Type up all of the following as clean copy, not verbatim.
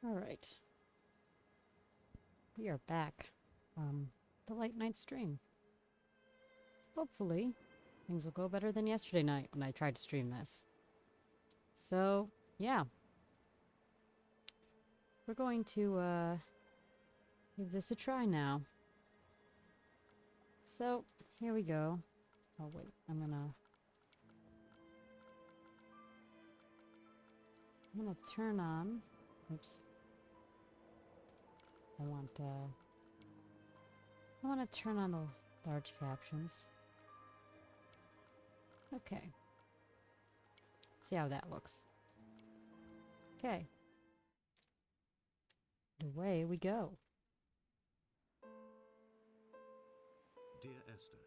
All right, we are back from the late night stream. Hopefully, things will go better than yesterday night when I tried to stream this. So, yeah, we're going to give this a try now. So, here we go. Oh, wait, I'm gonna turn on. Oops. I want to turn on the large captions. Okay. See how that looks. Okay. Away we go. Dear Esther,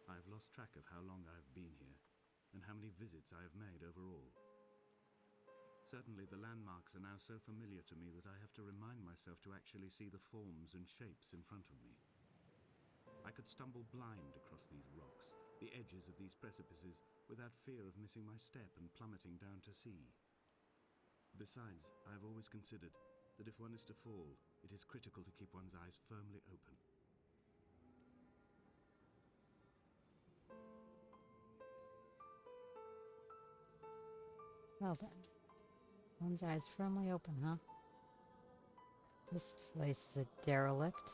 I have lost track of how long I have been here and how many visits I have made overall. Certainly the landmarks are now so familiar to me that I have to remind myself to actually see the forms and shapes in front of me. I could stumble blind across these rocks, the edges of these precipices, without fear of missing my step and plummeting down to sea. Besides, I have always considered that if one is to fall, it is critical to keep one's eyes firmly open. Well then. One's eyes firmly open, huh? This place is a derelict.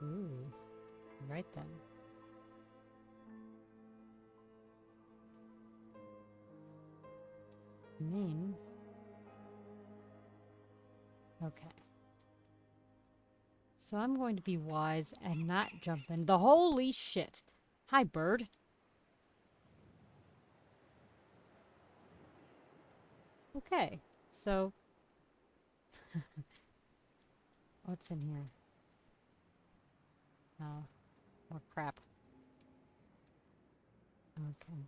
Ooh, right then. Mean. Okay. So I'm going to be wise and not jump in. The holy shit. Hi, bird. Okay, so what's in here? Oh, more crap. Okay.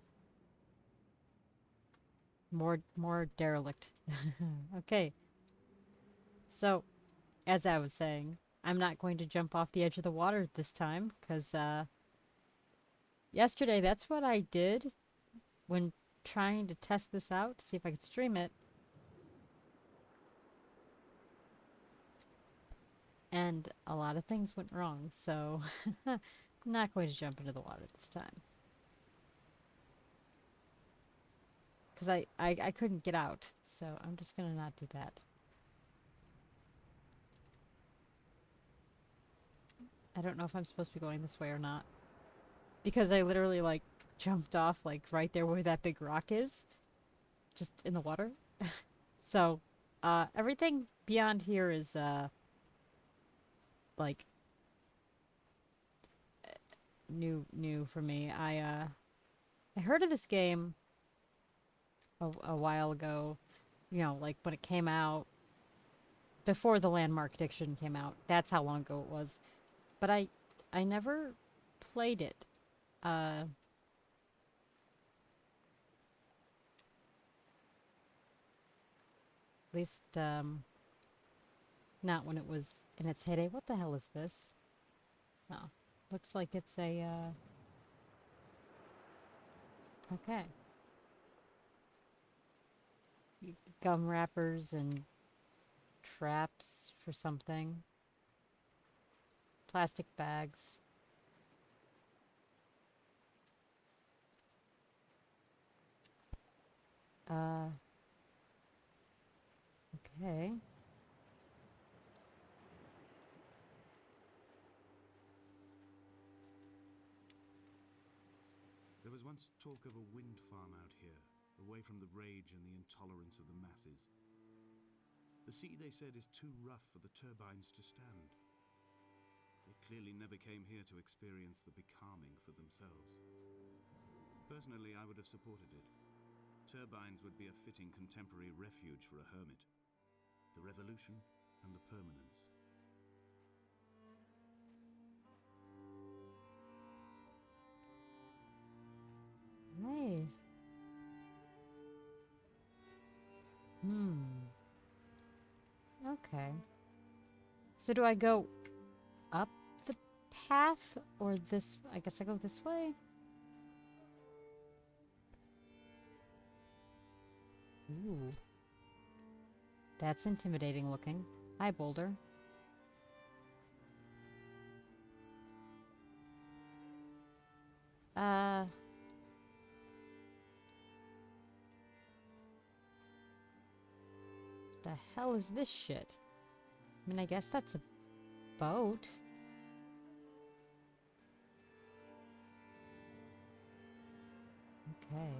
More derelict. Okay. So, as I was saying, I'm not going to jump off the edge of the water this time, because yesterday that's what I did when trying to test this out to see if I could stream it. And a lot of things went wrong, so I'm not going to jump into the water this time. Because I couldn't get out, so I'm just going to not do that. I don't know if I'm supposed to be going this way or not. Because I literally, like, jumped off, like, right there where that big rock is. Just in the water. So, everything beyond here is, like, new for me. I heard of this game a while ago, you know, like when it came out, before the Landmark Addiction came out. That's how long ago it was. But I never played it. At least, not when it was in its heyday. What the hell is this? Oh, looks like it's a, okay. Gum wrappers and traps for something. Plastic bags. Uh, okay. There was once talk of a wind farm out here, away from the rage and the intolerance of the masses. The sea, they said, is too rough for the turbines to stand. They clearly never came here to experience the becalming for themselves. Personally, I would have supported it. Turbines would be a fitting contemporary refuge for a hermit. The revolution and the permanence. Hey. Okay. So do I go up the path or this? I guess I go this way. Ooh. That's intimidating looking. Hi, boulder. The hell is this shit? I mean, I guess that's a boat. Okay.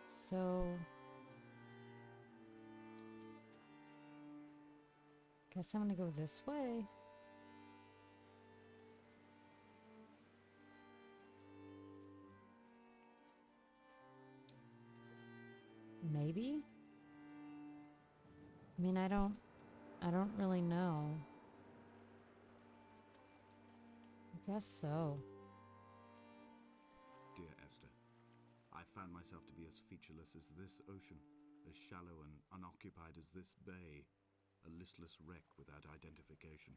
So... guess I'm gonna go this way. Maybe? I mean, I don't really know. I guess so. Dear Esther, I found myself to be as featureless as this ocean, as shallow and unoccupied as this bay, a listless wreck without identification.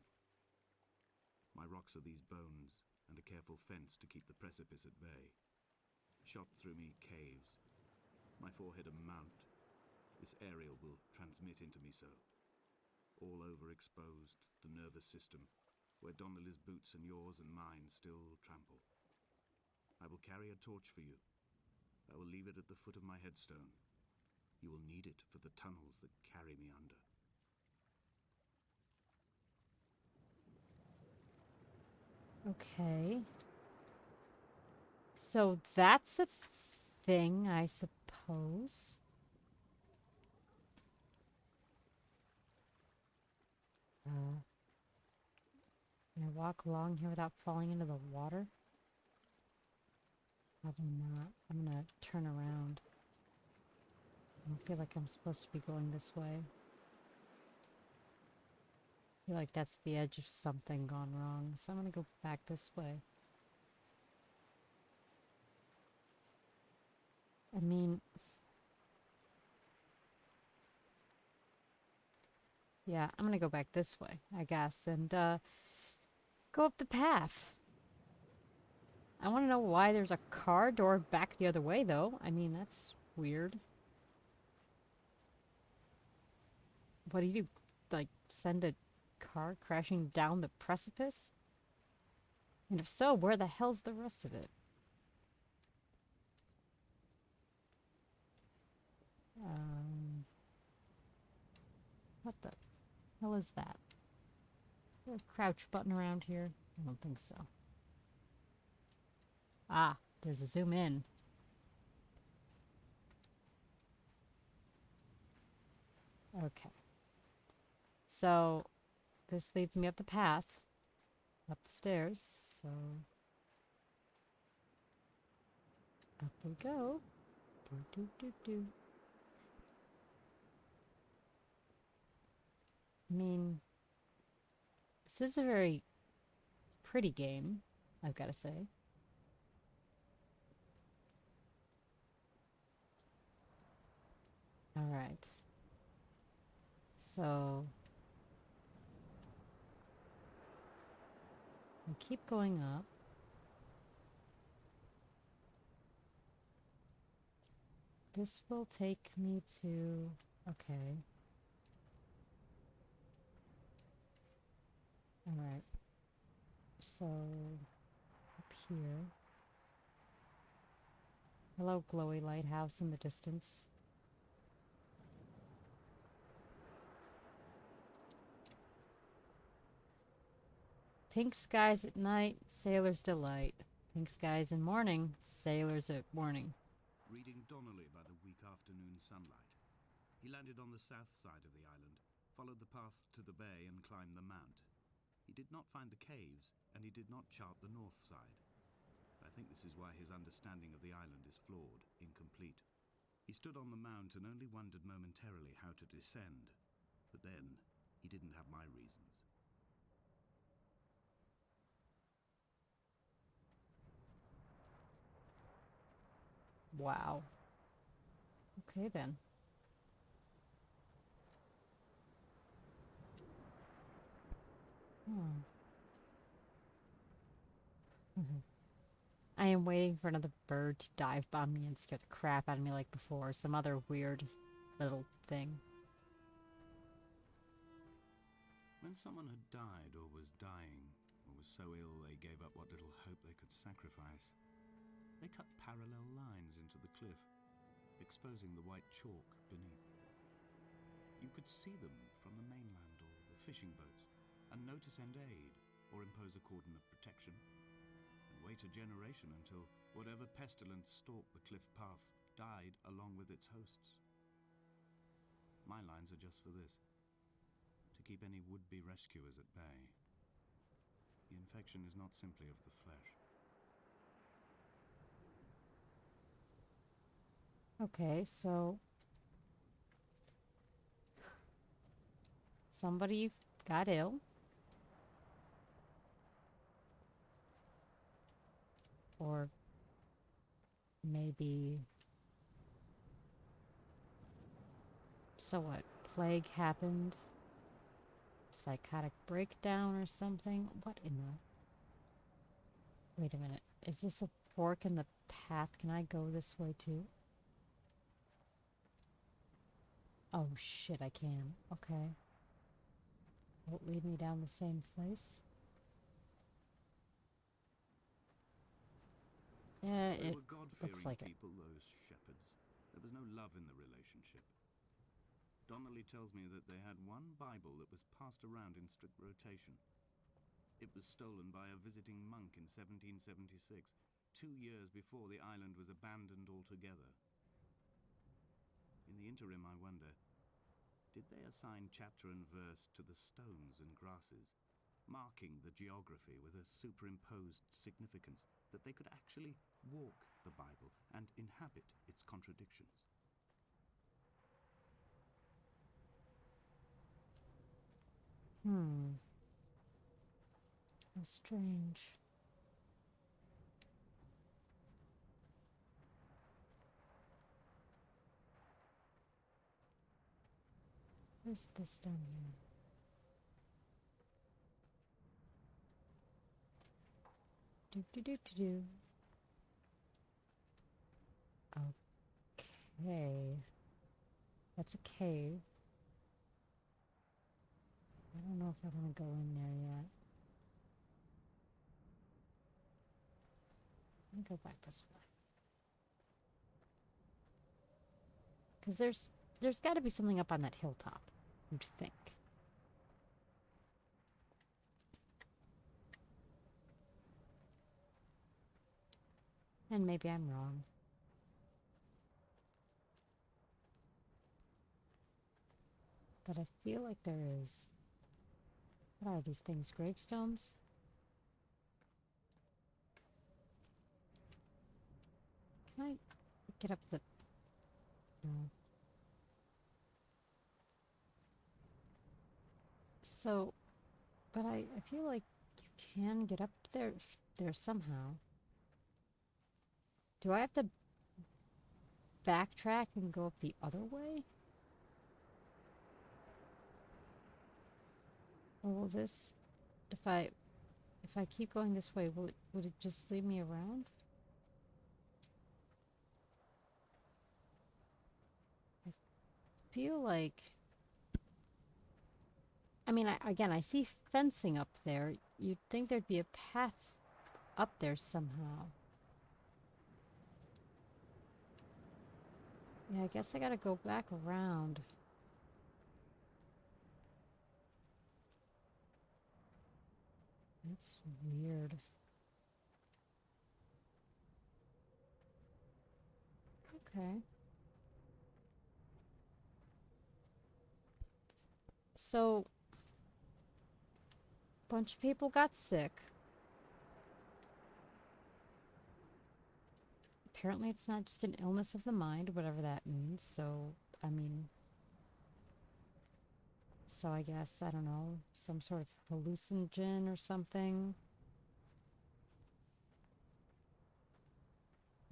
My rocks are these bones, and a careful fence to keep the precipice at bay. Shot through me caves, my forehead a mount. This aerial will transmit into me so. All overexposed, the nervous system, where Donnelly's boots and yours and mine still trample. I will carry a torch for you. I will leave it at the foot of my headstone. You will need it for the tunnels that carry me under. Okay. So that's a thing, I suppose. Can I walk along here without falling into the water? Probably not. I'm gonna turn around. I don't feel like I'm supposed to be going this way. I feel like that's the edge of something gone wrong, so I'm gonna go back this way. I mean... yeah, I'm gonna go back this way, I guess, and, go up the path. I want to know why there's a car door back the other way, though. I mean, that's weird. What do you do? Like, send a car crashing down the precipice? And if so, where the hell's the rest of it? What the hell is that? Is there a crouch button around here? I don't think so. Ah, there's a zoom in. Okay. So, this leads me up the path, up the stairs, so... up we go. Do, do, do, do. I mean, this is a very pretty game, I've got to say. All right. So I keep going up. This will take me to... okay. All right. So up here. Hello, glowy lighthouse in the distance. Pink skies at night, sailor's delight. Pink skies in morning, sailors at morning. Reading Donnelly by the weak afternoon sunlight. He landed on the south side of the island, followed the path to the bay and climbed the mount. He did not find the caves, and he did not chart the north side. I think this is why his understanding of the island is flawed, incomplete. He stood on the mount and only wondered momentarily how to descend. But then, he didn't have my reasons. Wow. Okay, then. Hmm. I am waiting for another bird to dive bomb me and scare the crap out of me like before. Some other weird little thing. When someone had died or was dying, or was so ill they gave up what little hope they could sacrifice, they cut parallel lines into the cliff, exposing the white chalk beneath. You could see them from the mainland or the fishing boats, and know to send aid or impose a cordon of protection, and wait a generation until whatever pestilence stalked the cliff paths died along with its hosts. My lines are just for this, to keep any would-be rescuers at bay. The infection is not simply of the flesh. Okay, so somebody got ill. Or maybe. So what? Plague happened? Psychotic breakdown or something? What in the. Wait a minute. Is this a fork in the path? Can I go this way too? Oh shit, I can. Okay. Will it lead me down the same place? Yeah, They it were looks God-fearing like it. people, those shepherds. There was no love in the relationship. Donnelly tells me that they had one Bible that was passed around in strict rotation. It was stolen by a visiting monk in 1776, 2 years before the island was abandoned altogether. In the interim, I wonder, did they assign chapter and verse to the stones and grasses, marking the geography with a superimposed significance that they could actually walk the Bible and inhabit its contradictions? Hmm. How strange. Where's this down here? Do do do do do. Okay. That's a cave. I don't know if I want to go in there yet. Let me go back this way. Because there's got to be something up on that hilltop, you'd think. And maybe I'm wrong. But I feel like there is. What are these things? Gravestones? Can I get up the... No. So, but I feel like you can get up there somehow. Do I have to backtrack and go up the other way? Or will this... If I keep going this way, would it just lead me around? I feel like... I mean, again, I see fencing up there. You'd think there'd be a path up there somehow. Yeah, I guess I gotta go back around. That's weird. Okay. So, bunch of people got sick. Apparently it's not just an illness of the mind, whatever that means. So, I mean... So I guess, I don't know, some sort of hallucinogen or something.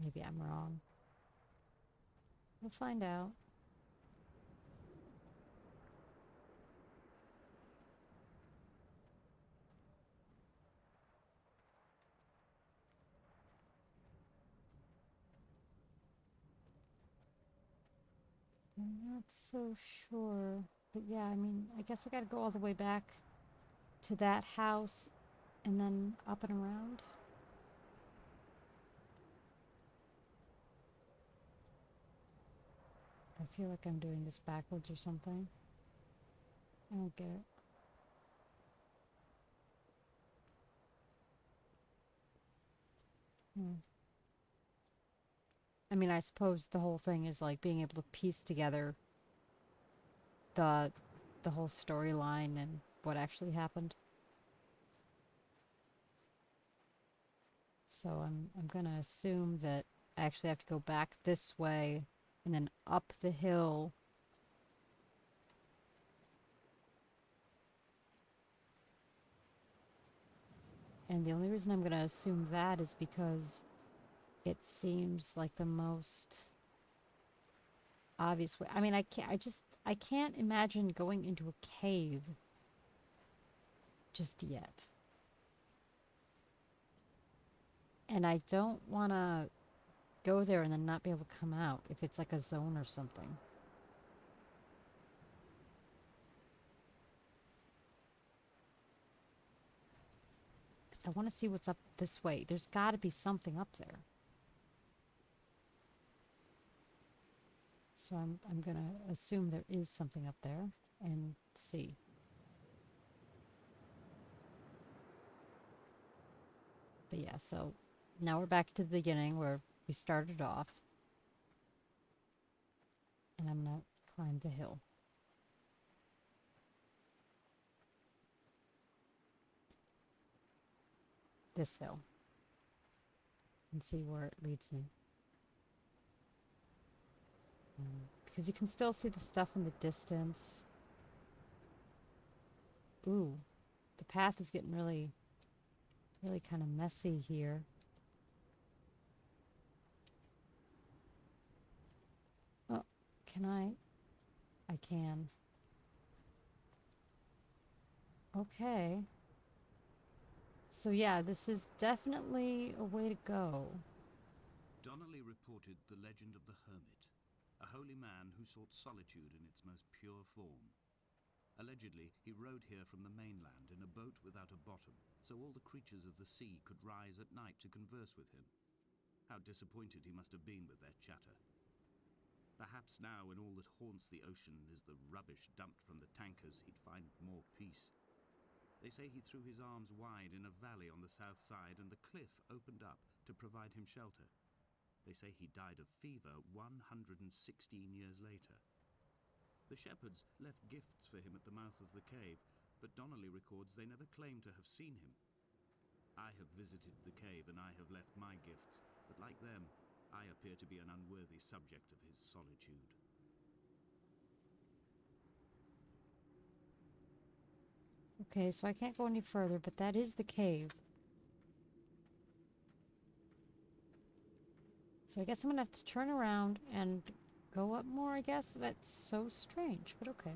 Maybe I'm wrong. We'll find out. I'm not so sure. But yeah, I mean, I guess I gotta go all the way back to that house and then up and around. I feel like I'm doing this backwards or something. I don't get it. Hmm. I mean, I suppose the whole thing is like being able to piece together the the whole storyline and what actually happened. So I'm gonna assume that I actually have to go back this way and then up the hill. And the only reason I'm gonna assume that is because it seems like the most obvious way. I mean, I can't imagine going into a cave just yet. And I don't want to go there and then not be able to come out if it's like a zone or something. Because I want to see what's up this way. There's got to be something up there. So I'm going to assume there is something up there and see. But yeah, so now we're back to the beginning where we started off. And I'm going to climb the hill. This hill. And see where it leads me. Because you can still see the stuff in the distance. Ooh, the path is getting really, really kind of messy here. Oh, can I? I can. Okay. So yeah, this is definitely a way to go. Donnelly reported the legend of the hermit, a holy man who sought solitude in its most pure form. Allegedly, he rode here from the mainland in a boat without a bottom, so all the creatures of the sea could rise at night to converse with him. How disappointed he must have been with their chatter. Perhaps now, when all that haunts the ocean is the rubbish dumped from the tankers, he'd find more peace. They say he threw his arms wide in a valley on the south side, and the cliff opened up to provide him shelter. They say he died of fever 116 years later. The shepherds left gifts for him at the mouth of the cave, but Donnelly records they never claimed to have seen him. I have visited the cave and I have left my gifts, but like them, I appear to be an unworthy subject of his solitude. Okay, so I can't go any further, but that is the cave. So I guess I'm gonna have to turn around and go up more, I guess. That's so strange, but okay.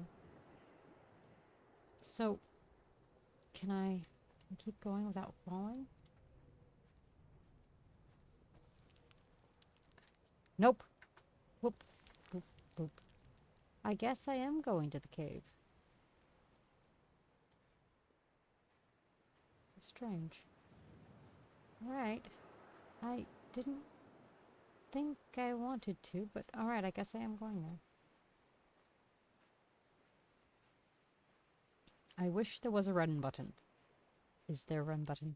So, can I keep going without falling? Nope. Whoop, whoop, whoop. I guess I am going to the cave. Strange. Alright. I didn't think I wanted to, but alright, I guess I am going there. I wish there was a run button. Is there a run button?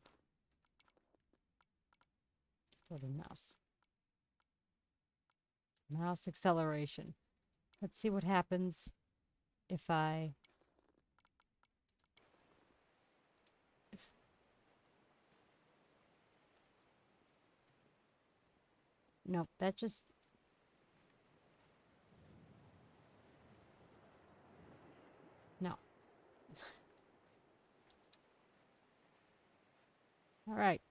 For the mouse. Mouse acceleration. Let's see what happens if I... Nope, that just... No. Alright.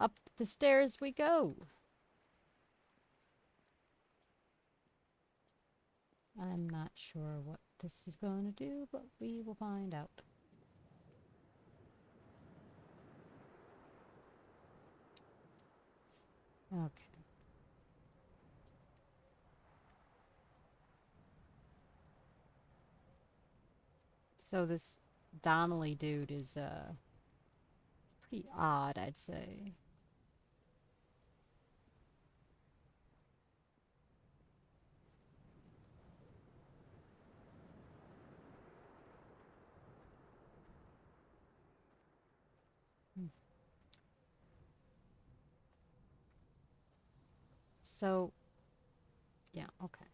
Up the stairs we go. I'm not sure what this is going to do, but we will find out. Okay. So this Donnelly dude is pretty odd, I'd say. Hmm. So, yeah, okay.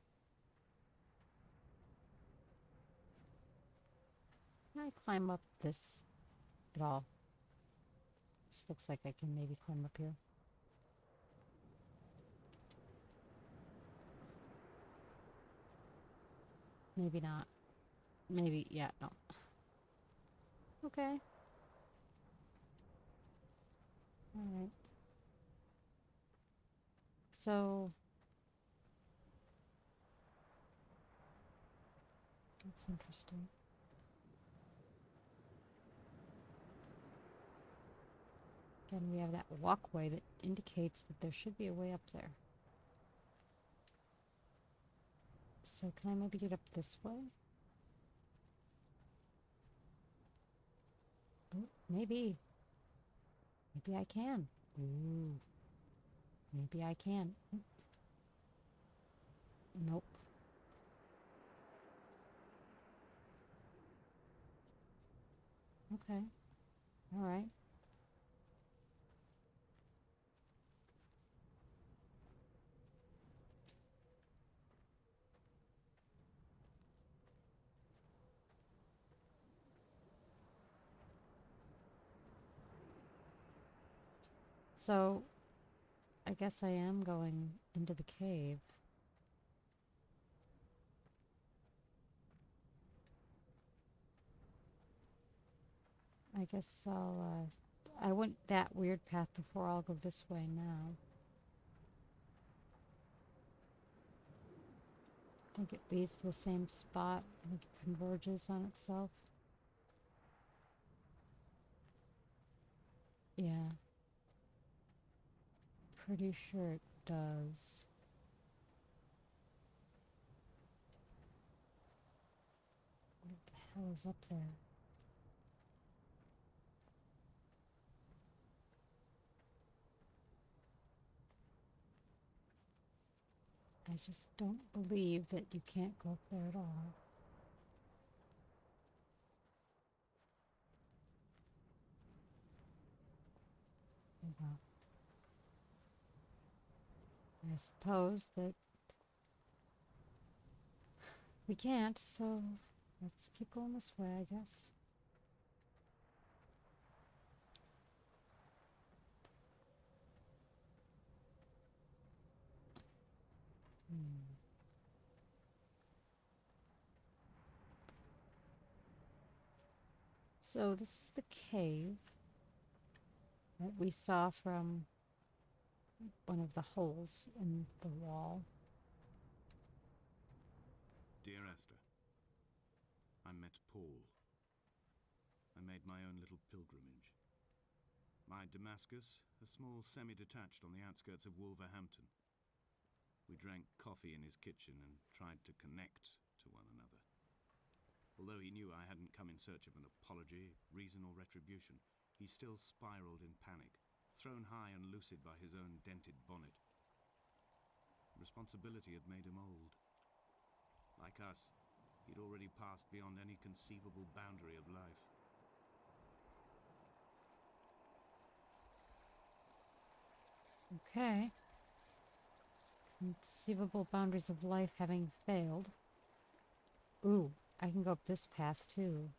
Can I climb up this at all? This looks like I can maybe climb up here. Maybe not. Maybe, yeah, no. Okay. Alright. So, that's interesting. Again, we have that walkway that indicates that there should be a way up there. So can I maybe get up this way? Ooh, maybe. Maybe I can. Ooh. Maybe I can. Nope. Okay. Alright. So, I guess I am going into the cave. I guess I went that weird path before, I'll go this way now. I think it leads to the same spot. I think it converges on itself. Yeah. Pretty sure it does. What the hell is up there? I just don't believe that you can't go up there at all. Oh, well, I suppose that we can't, so let's keep going this way, I guess. Hmm. So this is the cave that we saw from one of the holes in the wall. Dear Esther, I met Paul. I made my own little pilgrimage. My Damascus, a small semi-detached on the outskirts of Wolverhampton. We drank coffee in his kitchen and tried to connect to one another. Although he knew I hadn't come in search of an apology, reason, or retribution, he still spiraled in panic, thrown high and lucid by his own dented bonnet. Responsibility had made him old. Like us, he'd already passed beyond any conceivable boundary of life. Okay. Conceivable boundaries of life having failed. Ooh, I can go up this path too.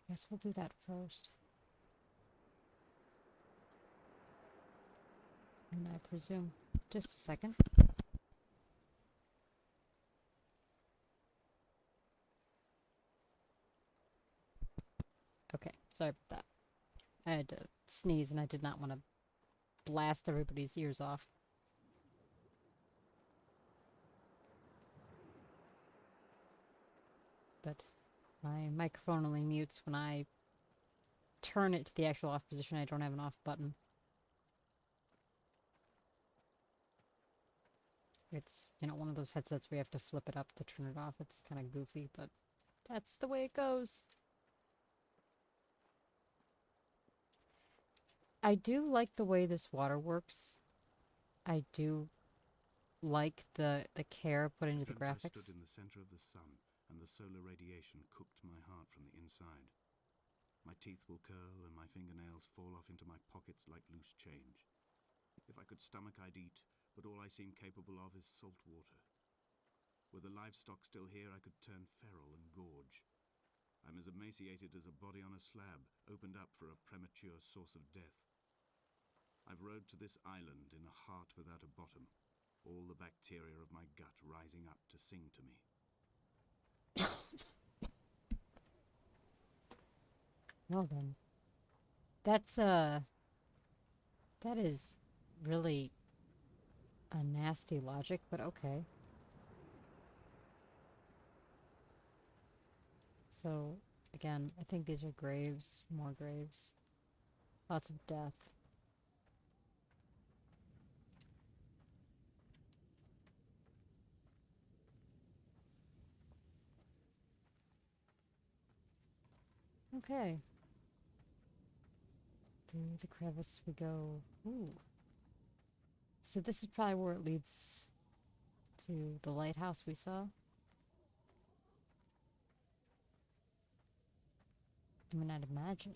Guess we'll do that first. And I presume... Just a second. Okay, sorry about that. I had to sneeze and I did not want to blast everybody's ears off. But my microphone only mutes when I turn it to the actual off position. I don't have an off button. It's, you know, one of those headsets where you have to flip it up to turn it off. It's kind of goofy, but that's the way it goes. I do like the way this water works. I do like the care put into the Dreamt I stood graphics. in the center of the sun, and the solar radiation cooked my heart from the inside. My teeth will curl, and my fingernails fall off into my pockets like loose change. If I could stomach, I'd eat, but all I seem capable of is salt water. Were the livestock still here, I could turn feral and gorge. I'm as emaciated as a body on a slab, opened up for a premature source of death. I've rowed to this island in a heart without a bottom, all the bacteria of my gut rising up to sing to me. Well then, that's that is really a nasty logic, but okay. So again, I think these are graves, more graves, lots of death. Okay. Through the crevice we go. Ooh. So this is probably where it leads to the lighthouse we saw. I mean, I'd imagine.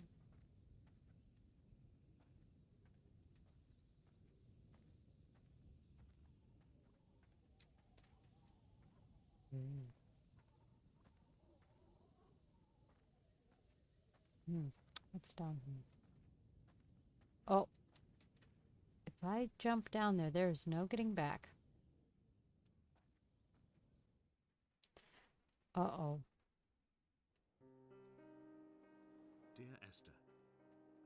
Mm. What's down here? Oh, if I jump down there, there's no getting back. Uh-oh. Dear Esther,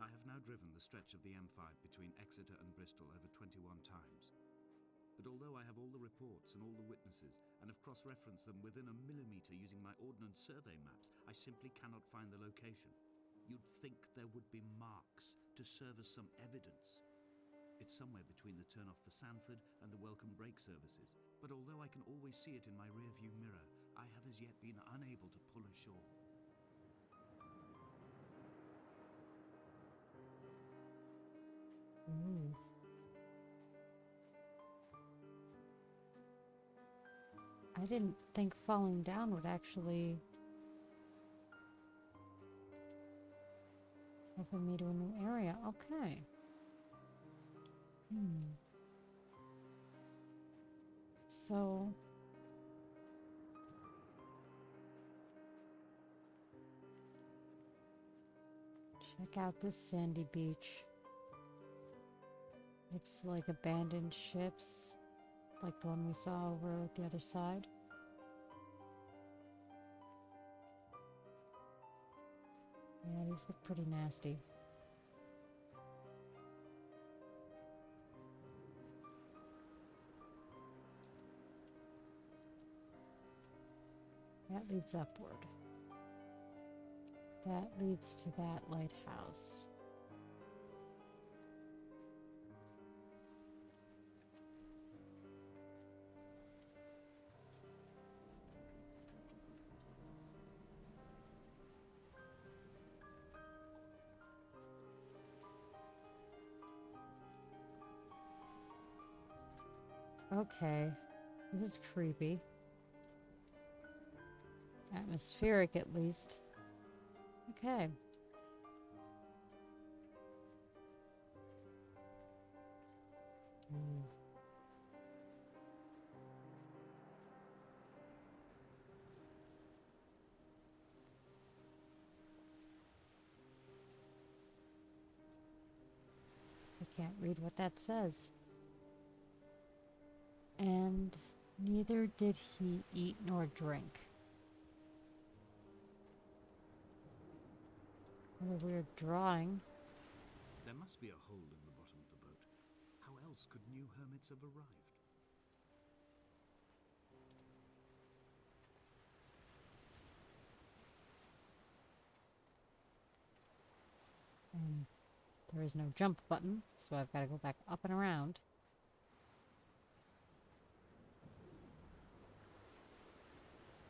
I have now driven the stretch of the M5 between Exeter and Bristol over 21 times. But although I have all the reports and all the witnesses, and have cross-referenced them within a millimetre using my ordnance survey maps, I simply cannot find the location. You'd think there would be marks to serve as some evidence. It's somewhere between the turn-off for Sanford and the welcome break services, but although I can always see it in my rear-view mirror, I have as yet been unable to pull ashore. Ooh. I didn't think falling down would actually open me to a new area. Okay. So check out this sandy beach. Looks like abandoned ships, like the one we saw over at the other side. Yeah, these look pretty nasty. That leads upward. That leads to that lighthouse. Okay, this is creepy. Atmospheric, at least. Okay. Ooh. I can't read what that says. And neither did he eat nor drink. What a weird drawing. There must be a hole in the bottom of the boat. How else could new hermits have arrived? And there is no jump button, so I've got to go back up and around.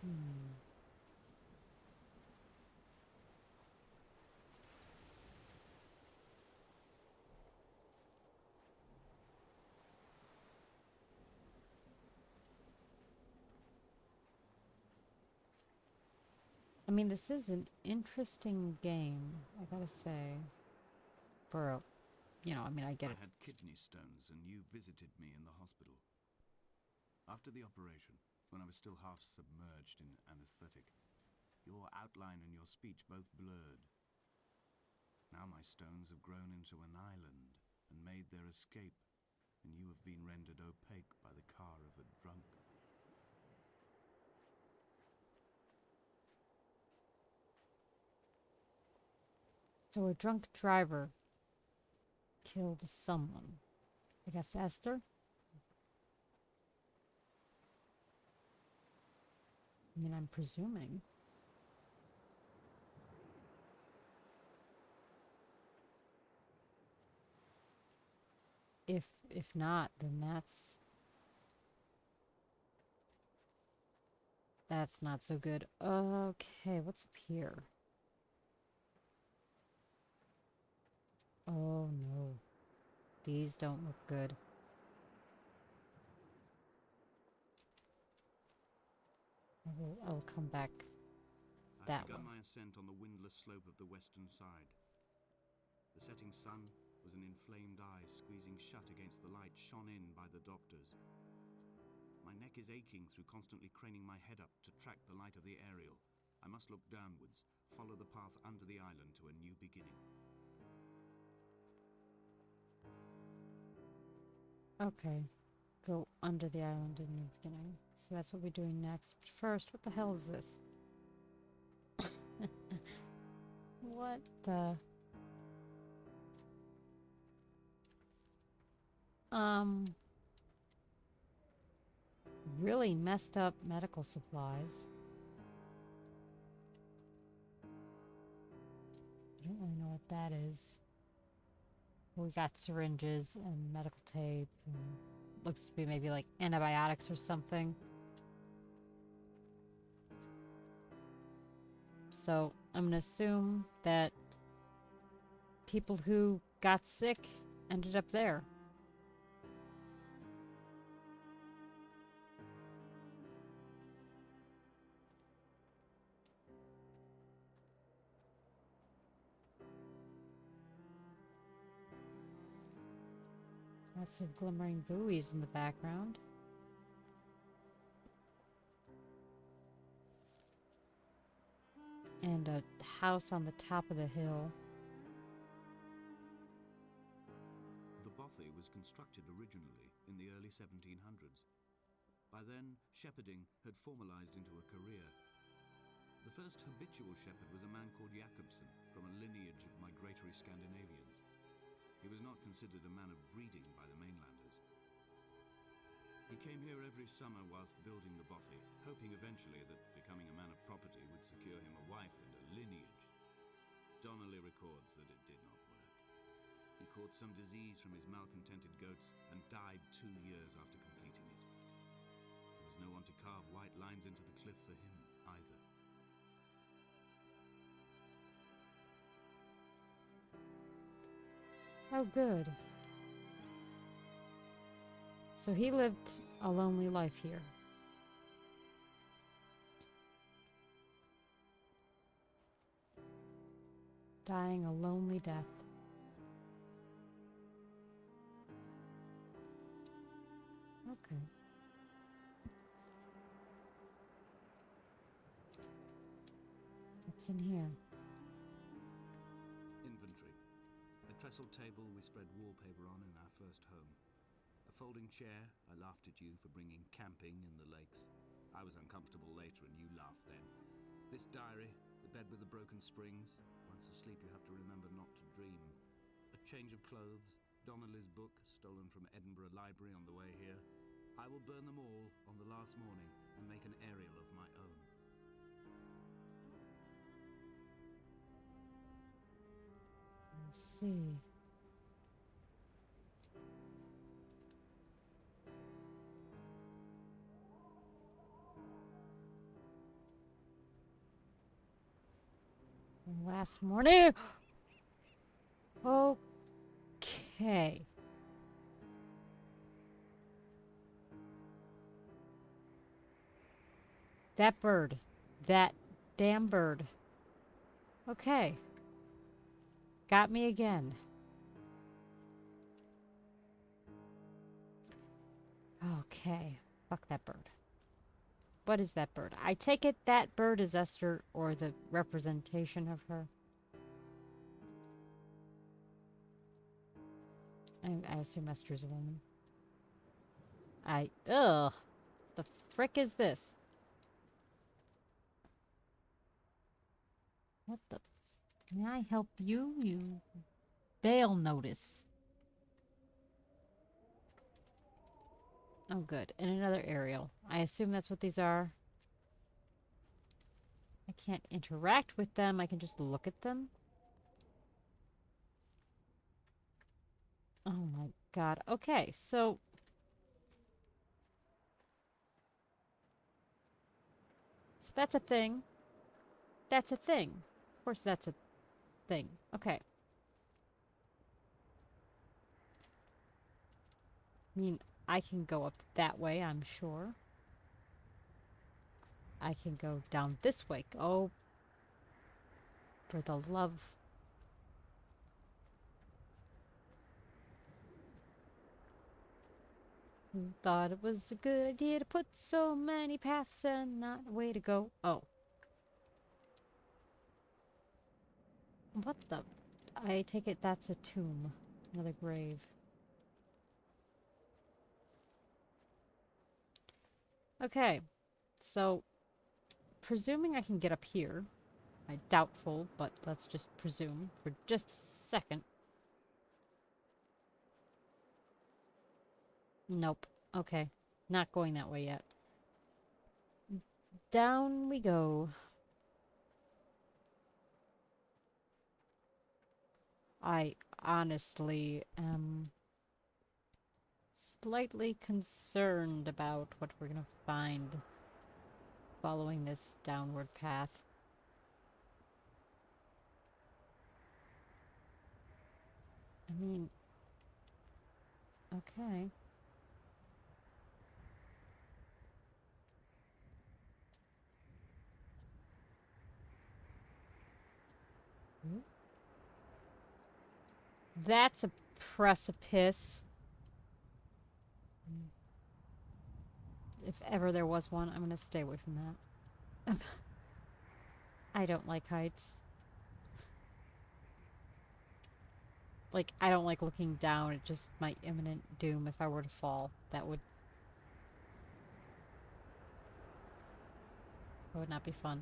Hmm. I mean, this is an interesting game, I gotta say. For a, I mean, I get I it. had kidney stones, and you visited me in the hospital. After the operation, when I was still half submerged in anesthetic, your outline and your speech both blurred. Now my stones have grown into an island and made their escape, and you have been rendered opaque by the car of a drunk. So a drunk driver killed someone. I guess Esther? I mean, I'm presuming. If not, then that's not so good. Okay, what's up here? Oh no. These don't look good. I'll come back I've that begun way. my ascent on the windless slope of the western side. The setting sun was an inflamed eye squeezing shut against the light shone in by the doctors. My neck is aching through constantly craning my head up to track the light of the aerial. I must look downwards, follow the path under the island to a new beginning. Okay. Go under the island in the beginning. So that's what we're doing next. But first, what the hell is this? What the... Um... Really messed up medical supplies. I don't really know what that is. We got syringes and medical tape and looks to be maybe like antibiotics or something. So I'm gonna assume that people who got sick ended up there. Lots of glimmering buoys in the background. And a house on the top of the hill. The bothy was constructed originally in the early 1700s. By then, shepherding had formalized into a career. The first habitual shepherd was a man called Jacobsen, from a lineage of migratory Scandinavians. He was not considered a man of breeding by the mainlanders. He came here every summer whilst building the bothy, hoping eventually that becoming a man of property would secure him a wife and a lineage. Donnelly records that it did not work. He caught some disease from his malcontented goats and died 2 years after completing it. There was no one to carve white lines into the cliff for him either. Oh, good. So he lived a lonely life here. Dying a lonely death. Okay. What's in here? Inventory. A trestle table we spread wallpaper on in our first home. A folding chair. I laughed at you for bringing camping in the lakes. I was uncomfortable later and you laughed then. This diary, the bed with the broken springs. Once asleep you have to remember not to dream. A change of clothes, Donnelly's book stolen from Edinburgh Library on the way here. I will burn them all on the last morning and make an aerial of my own. Let's see. Last morning. Okay. That bird. That damn bird. Okay. Got me again. Okay. Fuck that bird. What is that bird? I take it that bird is Esther or the representation of her. I assume Esther's a woman. Ugh. The frick is this? What the? May I help you? You bail notice. Oh, good. And another aerial. I assume that's what these are. I can't interact with them. I can just look at them. Oh my god. Okay, so that's a thing. That's a thing. Of course that's a thing. Okay. I mean, I can go up that way, I'm sure. I can go down this way. Oh, for the love. Who thought it was a good idea to put so many paths and not a way to go? Oh. What the? I take it that's a tomb. Another grave. Okay. So, presuming I can get up here. I doubtful, but let's just presume for just a second. Nope. Okay. Not going that way yet. Down we go. I honestly am slightly concerned about what we're gonna find following this downward path. I mean, okay. That's a precipice. If ever there was one, I'm gonna stay away from that. I don't like heights. Like, I don't like looking down at just my imminent doom if I were to fall. That would not be fun.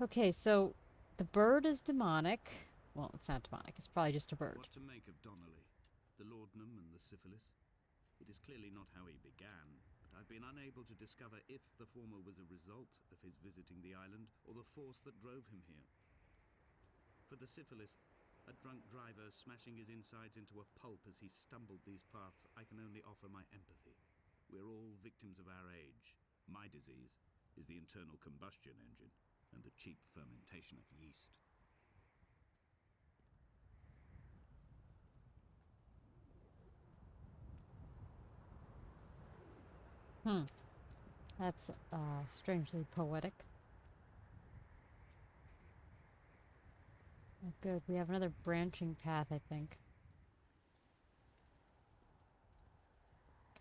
Okay, so the bird is demonic. Well, it's not demonic. It's probably just a bird. What to make of Donnelly, the laudanum and the syphilis? It is clearly not how he began, but I've been unable to discover if the former was a result of his visiting the island or the force that drove him here. For the syphilis, a drunk driver smashing his insides into a pulp as he stumbled these paths, I can only offer my empathy. We're all victims of our age. My disease is the internal combustion engine and the cheap fermentation of yeast. That's strangely poetic. Oh, good. We have another branching path, I think.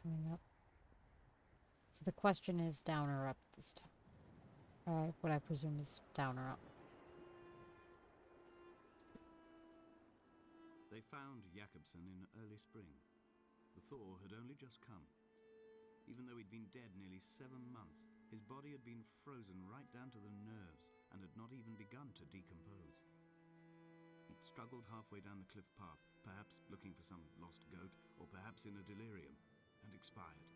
Coming up. So the question is down or up this time. What I presume is down or up. They found Jakobsen in early spring. The thaw had only just come. Even though he'd been dead nearly 7 months, his body had been frozen right down to the nerves and had not even begun to decompose. He'd struggled halfway down the cliff path, perhaps looking for some lost goat, or perhaps in a delirium, and expired,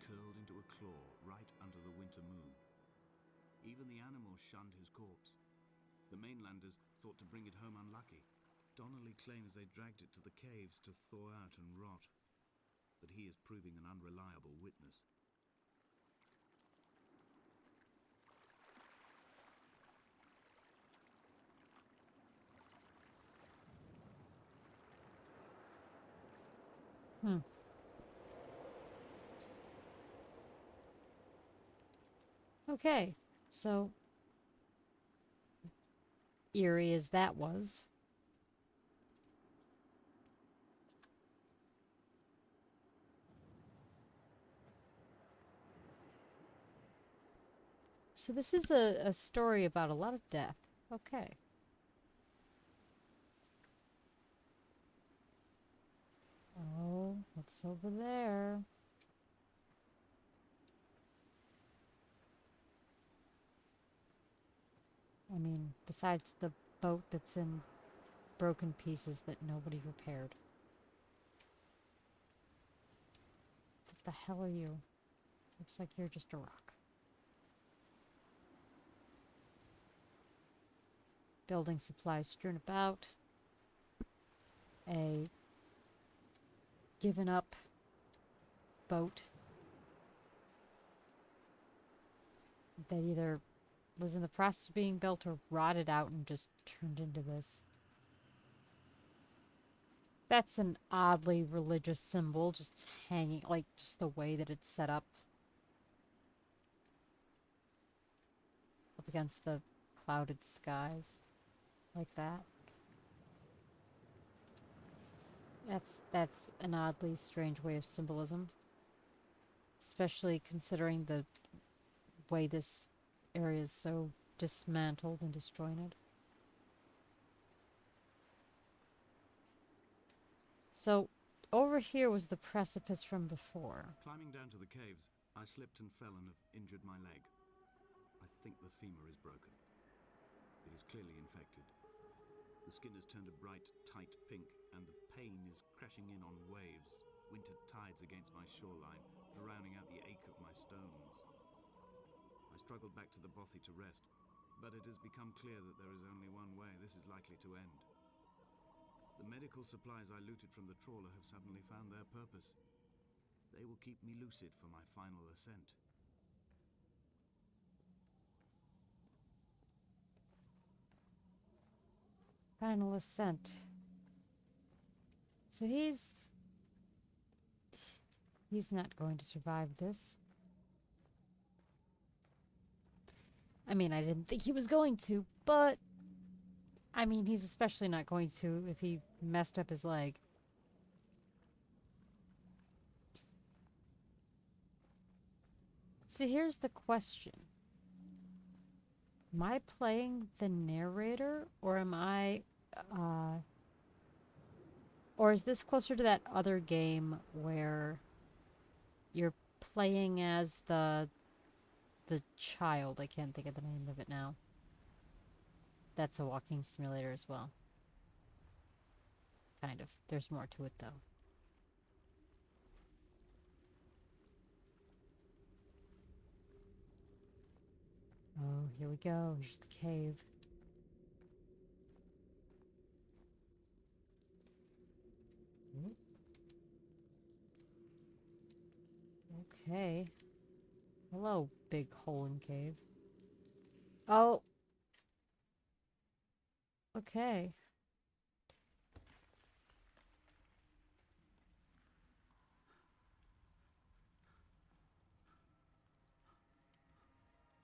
curled into a claw right under the winter moon. Even the animals shunned his corpse. The mainlanders thought to bring it home unlucky. Donnelly claims they dragged it to the caves to thaw out and rot, but he is proving an unreliable witness. Okay, so eerie as that was. So this is a story about a lot of death. Okay. Oh, what's over there? I mean, besides the boat that's in broken pieces that nobody repaired. What the hell are you? Looks like you're just a rock. Building supplies strewn about. A given up boat that either was in the process of being built or rotted out and just turned into this. That's an oddly religious symbol, just hanging, like, just the way that it's set up against the clouded skies, like that. That's an oddly strange way of symbolism, especially considering the way this area is so dismantled and disjointed. So, over here was the precipice from before. Climbing down to the caves, I slipped and fell and have injured my leg. I think the femur is broken. It is clearly infected. The skin has turned a bright, tight pink, and the pain is crashing in on waves, winter tides against my shoreline, drowning out the ache of my stones. I struggled back to the bothy to rest, but it has become clear that there is only one way this is likely to end. The medical supplies I looted from the trawler have suddenly found their purpose. They will keep me lucid for my final ascent. Final ascent. So he's not going to survive this. I mean, I didn't think he was going to, but I mean, he's especially not going to if he messed up his leg. So here's the question. Am I playing the narrator, or am I, or is this closer to that other game where you're playing as the child? I can't think of the name of it now. That's a walking simulator as well. Kind of. There's more to it, though. Oh, here we go. Here's the cave. Okay. Hello, big hole in cave. Oh! Okay.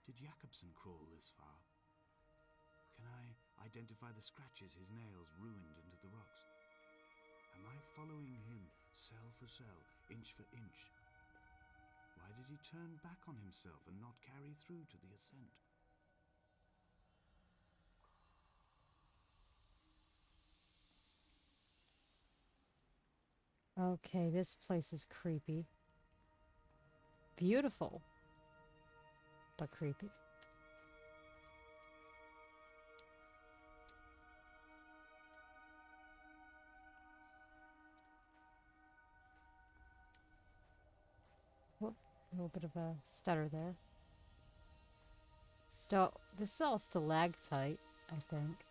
Did Jakobsen crawl this far? Can I identify the scratches his nails ruined into the rocks? Am I following him cell for cell, inch for inch? Why did he turn back on himself and not carry through to the ascent? Okay, this place is creepy. Beautiful, but creepy. Whoop, a little bit of a stutter there. This is all stalactite, I think.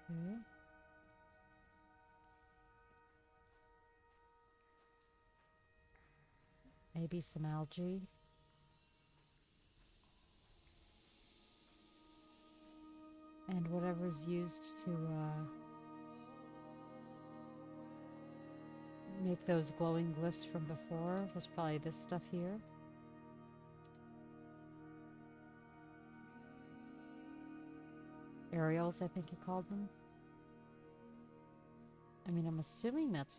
Okay. Maybe some algae. And whatever's used to make those glowing glyphs from before was probably this stuff here. Aerials, I think he called them. I mean, I'm assuming that's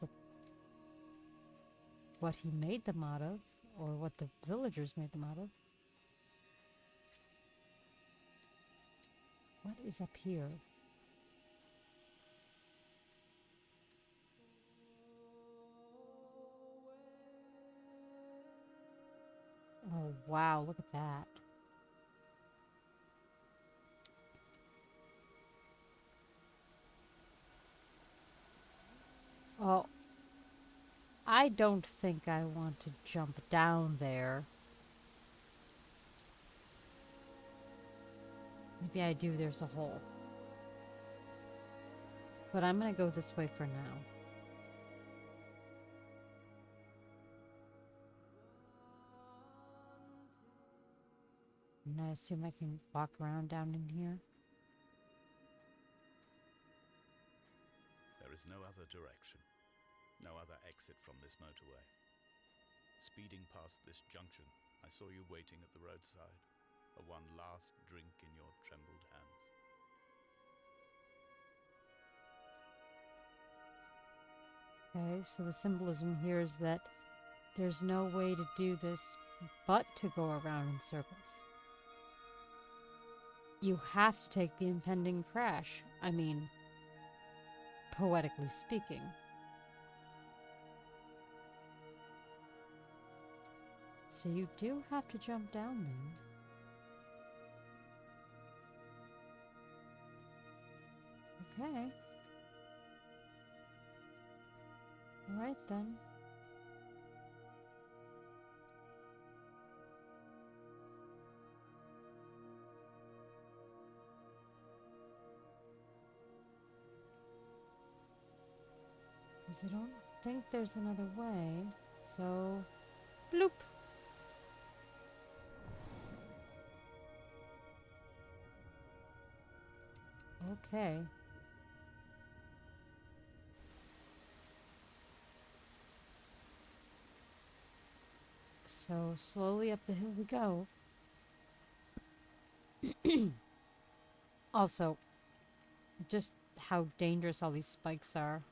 what he made them out of, or what the villagers made them out of. What is up here? Oh, wow, look at that. Oh, I don't think I want to jump down there. Maybe I do, there's a hole. But I'm gonna go this way for now. And I assume I can walk around down in here. There is no other direction, no other exit from this motorway. Speeding past this junction, I saw you waiting at the roadside, a one last drink in your trembled hands. Okay, so the symbolism here is that there's no way to do this but to go around in circles. You have to take the impending crash. I mean, poetically speaking. So you do have to jump down there. Okay. Alright then. Because I don't think there's another way. So, bloop. Okay. So slowly up the hill we go. Also, just how dangerous all these spikes are.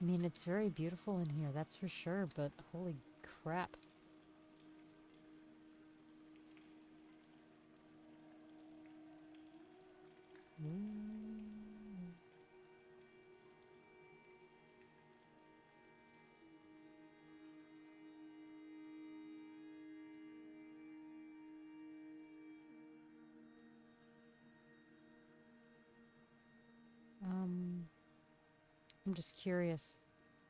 I mean, it's very beautiful in here, that's for sure, but holy crap. I'm just curious.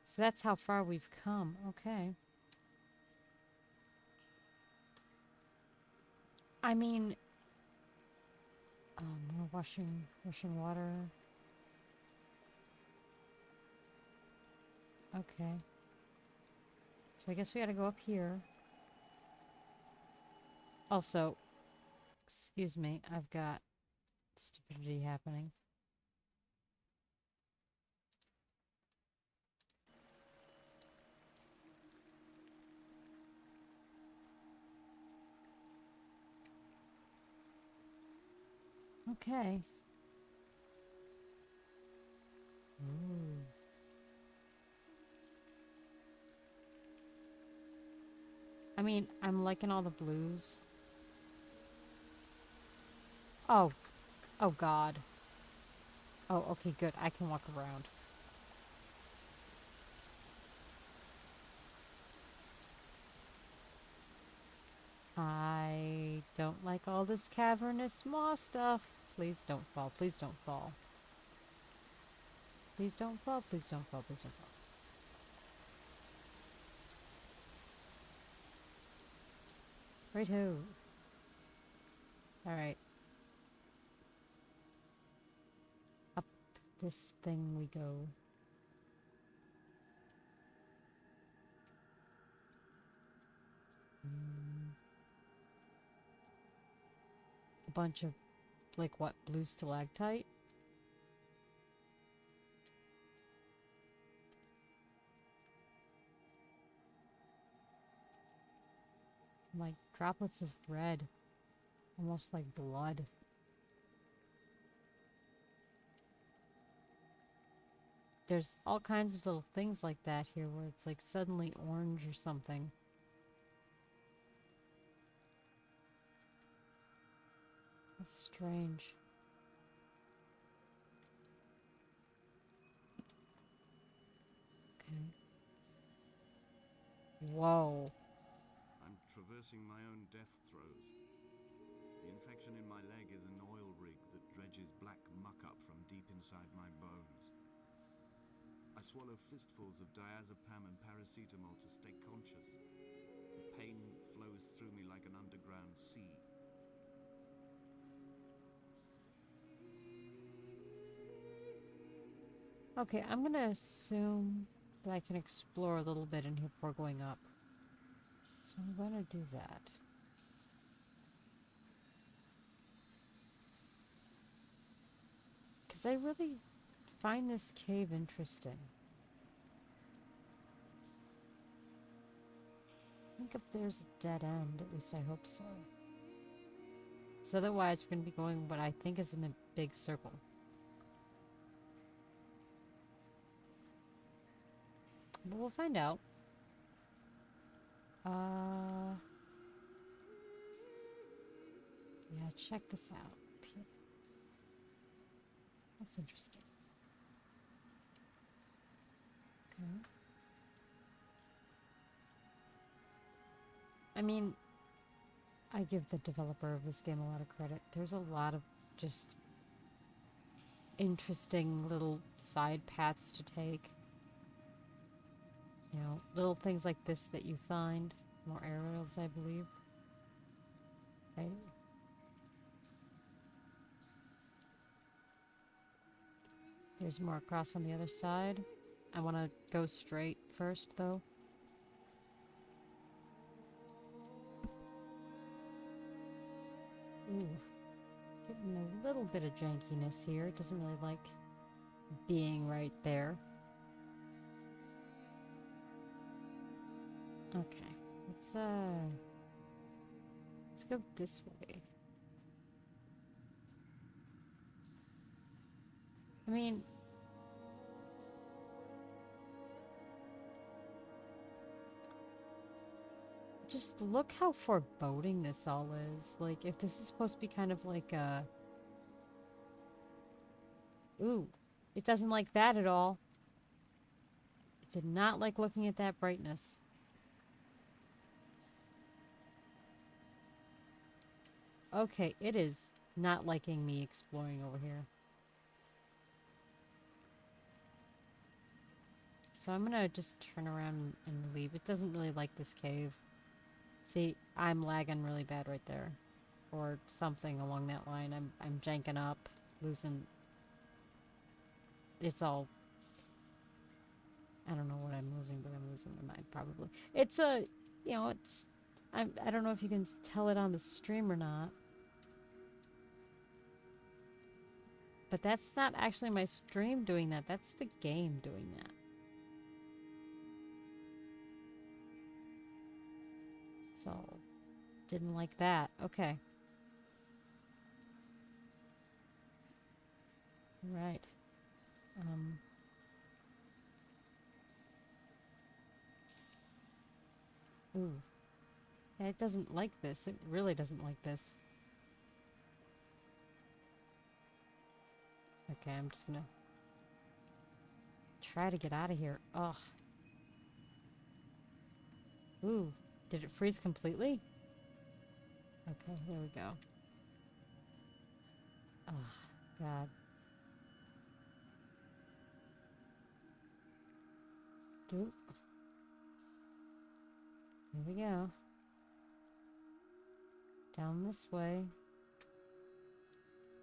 So that's how far we've come. Okay. I mean, more washing water. Okay. So I guess we gotta go up here. Also, excuse me, I've got stupidity happening. Okay. Ooh. I mean, I'm liking all the blues. Oh. Oh, God. Oh, okay, good. I can walk around. I don't like all this cavernous maw stuff. Please don't fall. Please don't fall. Please don't fall. Please don't fall. Please don't fall. Righto. Alright. Up this thing we go. A bunch of, like, what, blue stalactite? Like droplets of red, almost like blood. There's all kinds of little things like that here where it's like suddenly orange or something. That's strange. Okay. Whoa. I'm traversing my own death throes. The infection in my leg is an oil rig that dredges black muck up from deep inside my bones. I swallow fistfuls of diazepam and paracetamol to stay conscious. The pain flows through me like an underground sea. Okay, I'm gonna assume that I can explore a little bit in here before going up. So I'm gonna do that. Because I really find this cave interesting. I think if there's a dead end, at least I hope so. So otherwise, we're going to be going what I think is in a big circle. But we'll find out. Yeah, check this out. That's interesting. Okay. I mean, I give the developer of this game a lot of credit. There's a lot of just interesting little side paths to take. You know, little things like this that you find. More aerials, I believe. Right? There's more across on the other side. I want to go straight first, though. Ooh. Getting a little bit of jankiness here. It doesn't really like being right there. Okay. Let's go this way. I mean, just look how foreboding this all is. Like, if this is supposed to be kind of like a... Ooh, it doesn't like that at all. It did not like looking at that brightness. Okay, it is not liking me exploring over here. So I'm gonna just turn around and leave. It doesn't really like this cave. See, I'm lagging really bad right there. Or something along that line. I'm janking up, losing... It's all... I don't know what I'm losing, but I'm losing my mind, probably. It's a... You know, it's... I don't know if you can tell it on the stream or not. But that's not actually my stream doing that. That's the game doing that. So, didn't like that. Okay. Right. Ooh. Yeah, it doesn't like this. It really doesn't like this. Okay, I'm just gonna try to get out of here. Ugh. Ooh. Did it freeze completely? Okay, there we go. Oh, God. Doop. Here we go. Down this way.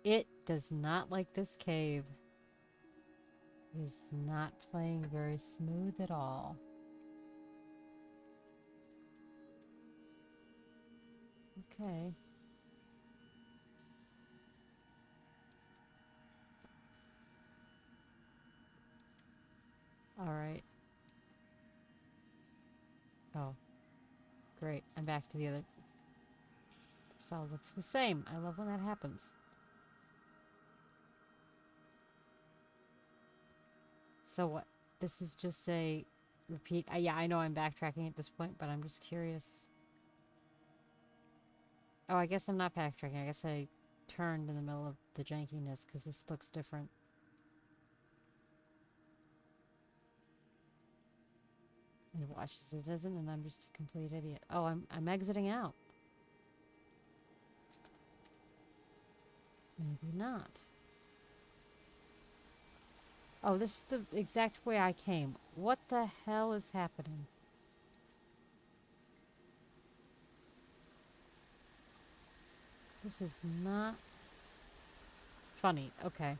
It does not like this cave. It is not playing very smooth at all. Okay. Alright. Oh. Great. I'm back to the other... This all looks the same. I love when that happens. So what? This is just a repeat. Yeah, I know I'm backtracking at this point, but I'm just curious. Oh, I guess I'm not backtracking. I guess I turned in the middle of the jankiness because this looks different. And it watches it doesn't, and I'm just a complete idiot. Oh, I'm exiting out. Maybe not. Oh, this is the exact way I came. What the hell is happening? This is not funny. Okay.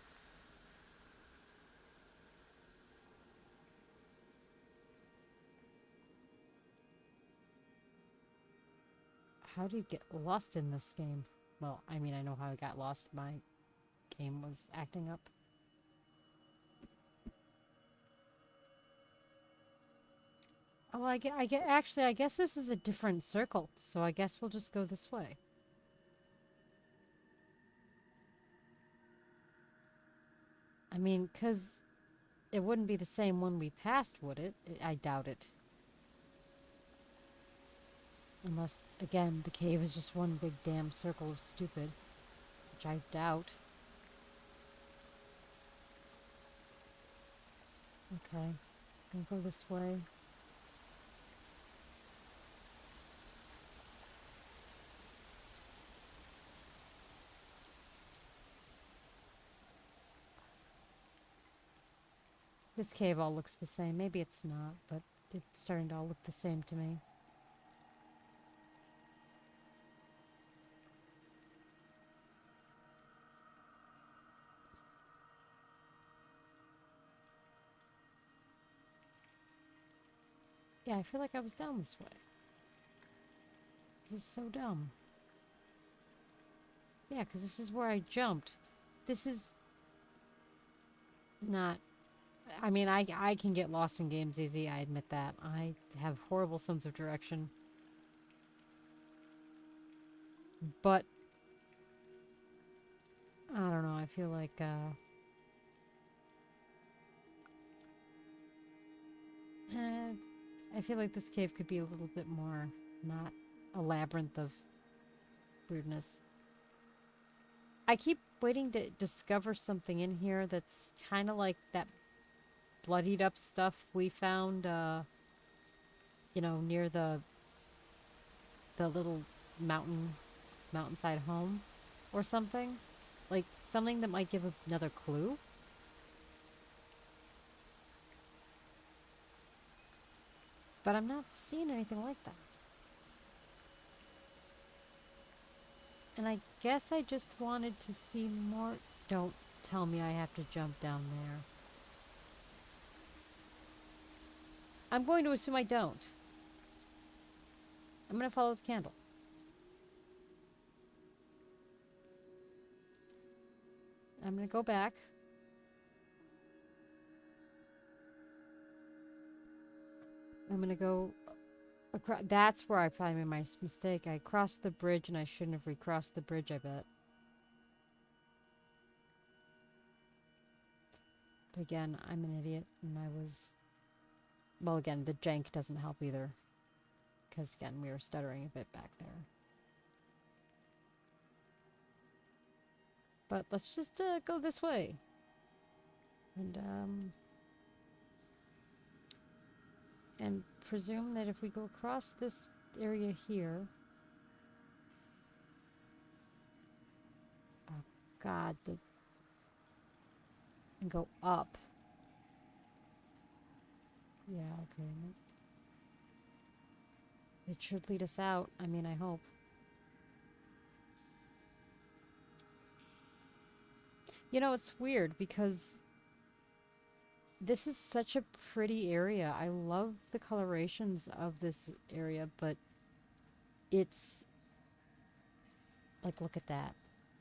How do you get lost in this game? Well, I mean, I know how I got lost. My game was acting up. Oh, actually, I guess this is a different circle, so I guess we'll just go this way. I mean, because it wouldn't be the same one we passed, would it? I doubt it. Unless, again, the cave is just one big damn circle of stupid, which I doubt. Okay, gonna go this way. This cave all looks the same. Maybe it's not, but it's starting to all look the same to me. Yeah, I feel like I was down this way. This is so dumb. Yeah, because this is where I jumped. This is not... I mean, I can get lost in games easy, I admit that. I have horrible sense of direction. But, I don't know, I feel like, I feel like this cave could be a little bit more not a labyrinth of weirdness. I keep waiting to discover something in here that's kind of like that bloodied up stuff we found, you know, near the little mountainside home or something. Like something that might give another clue. But I'm not seeing anything like that. And I guess I just wanted to see more. Don't tell me I have to jump down there. I'm going to assume I don't. I'm going to follow the candle. I'm going to go back. I'm going to go across. That's where I probably made my mistake. I crossed the bridge and I shouldn't have recrossed the bridge, I bet. But again, I'm an idiot and I was... Well, again, the jank doesn't help either. Because, again, we were stuttering a bit back there. But let's just go this way. And presume that if we go across this area here... Oh, God, and go up. Yeah, okay. It should lead us out. I mean, I hope. You know, it's weird because this is such a pretty area. I love the colorations of this area, but it's like, look at that.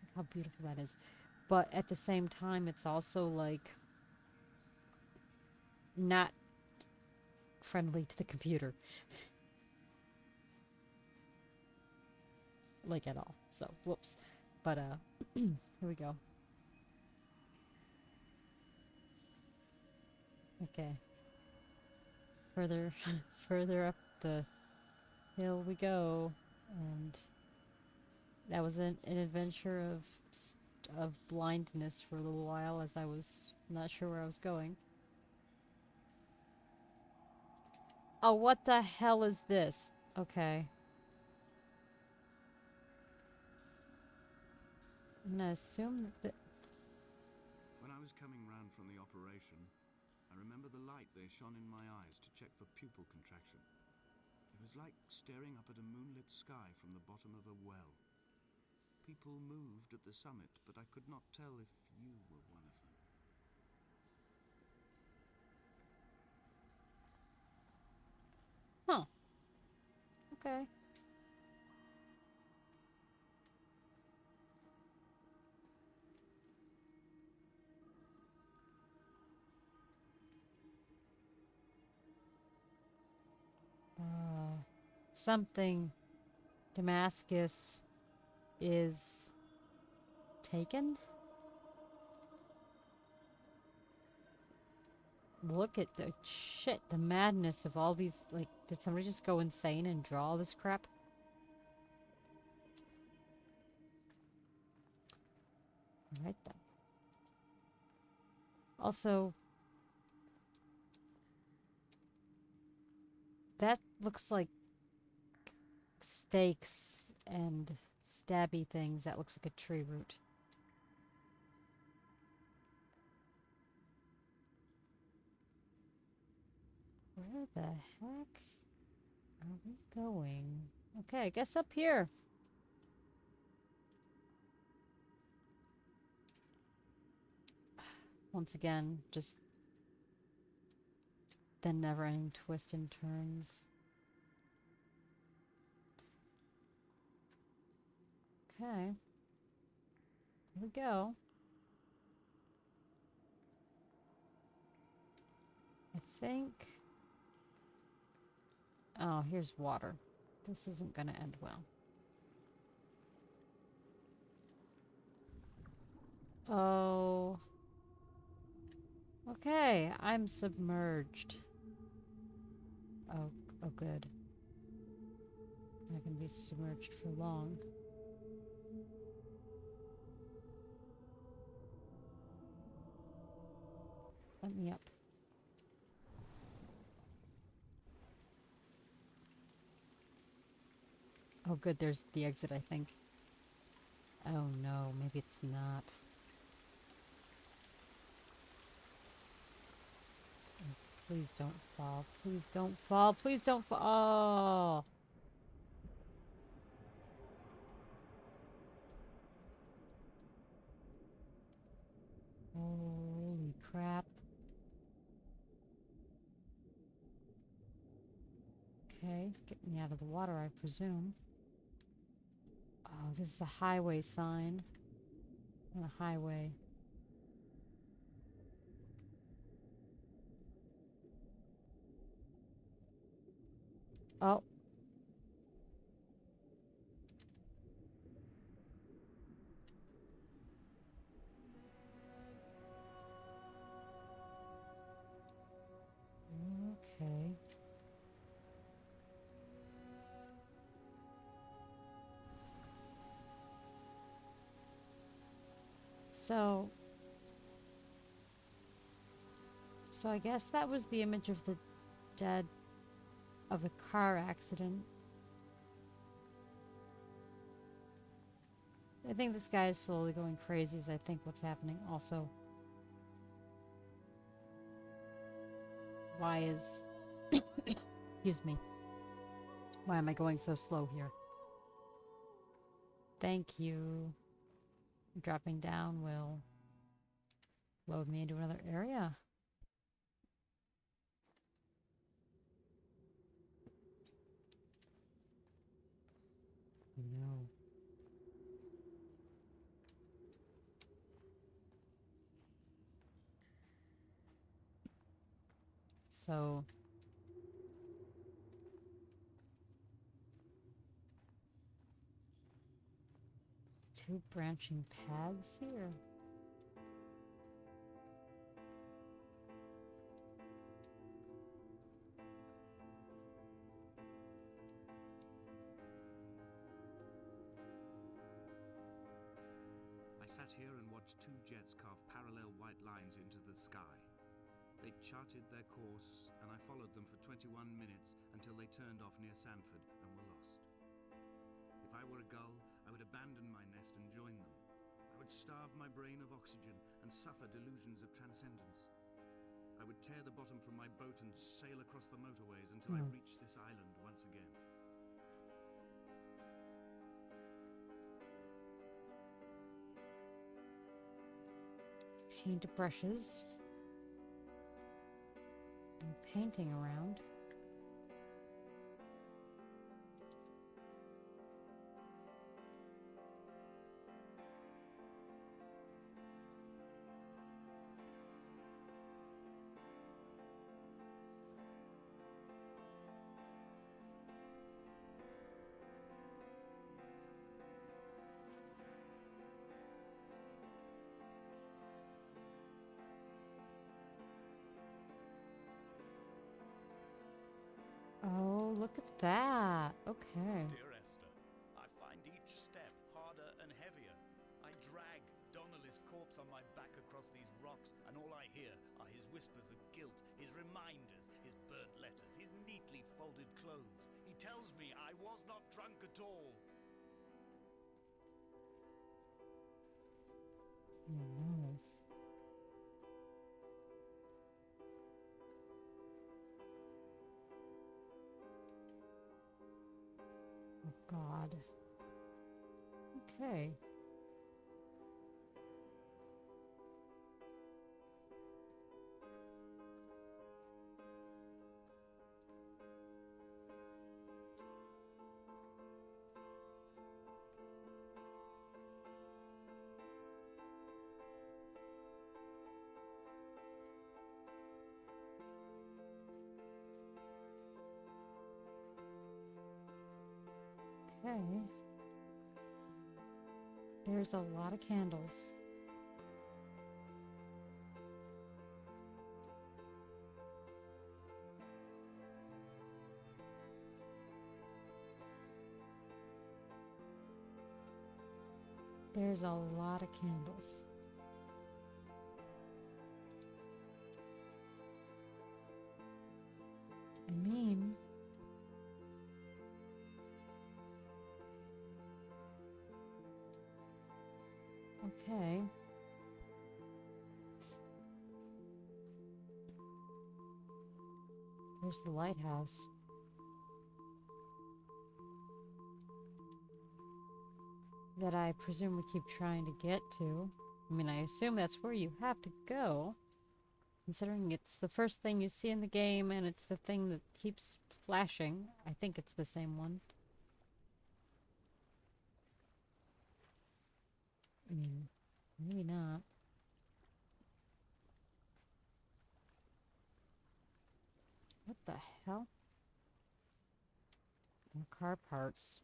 Look how beautiful that is. But at the same time, it's also like not friendly to the computer. like at all. So, whoops. But here we go. Okay. Further, further up the hill we go, and that was an adventure of blindness for a little while, as I was not sure where I was going. Oh, what the hell is this? Okay. I'm gonna assume that. When I was coming round from the operation, I remember the light they shone in my eyes to check for pupil contraction. It was like staring up at a moonlit sky from the bottom of a well. People moved at the summit, but I could not tell if you were one of them. Huh. Okay. Something. Damascus is taken? Look at the shit, the madness of all these, like, did somebody just go insane and draw all this crap? Alright then. Also, that looks like stakes and stabby things. That looks like a tree root. Where the heck are we going? Okay, I guess up here. Once again, just the never-ending twists and turns. Okay. Here we go. I think... Oh, here's water. This isn't gonna end well. Oh. Okay, I'm submerged. Oh, oh good. Not gonna be submerged for long. Let me up. Oh good, there's the exit, I think. Oh no, maybe it's not. Oh, please don't fall. Please don't fall. Please don't fall. Oh. Holy crap. Okay, get me out of the water, I presume. Oh, this is a highway sign. On a highway. Oh. Okay. So I guess that was the image of the dead of the car accident. I think this guy is slowly going crazy as I think what's happening. Also, why is... Excuse me. Why am I going so slow here? Thank you. Dropping down will load me into another area. No. So... 2 branching paths here. I sat here and watched 2 jets carve parallel white lines into the sky. They charted their course, and I followed them for 21 minutes until they turned off near Sanford and were lost. If I were a gull, I would abandon my nest and join them. I would starve my brain of oxygen and suffer delusions of transcendence. I would tear the bottom from my boat and sail across the motorways until I reached this island once again. Paintbrushes. And painting around. Oh, look at that. Okay. Dear Esther, I find each step harder and heavier. I drag Donnelly's corpse on my back across these rocks, and all I hear are his whispers of guilt, his reminders, his burnt letters, his neatly folded clothes. He tells me I was not drunk at all. No. Oh, God. Okay. Okay. There's a lot of candles. There's a lot of candles. I mean, okay. There's the lighthouse. That I presume we keep trying to get to. I mean, I assume that's where you have to go. Considering it's the first thing you see in the game and it's the thing that keeps flashing. I think it's the same one. I mean, maybe not. What the hell? More car parts.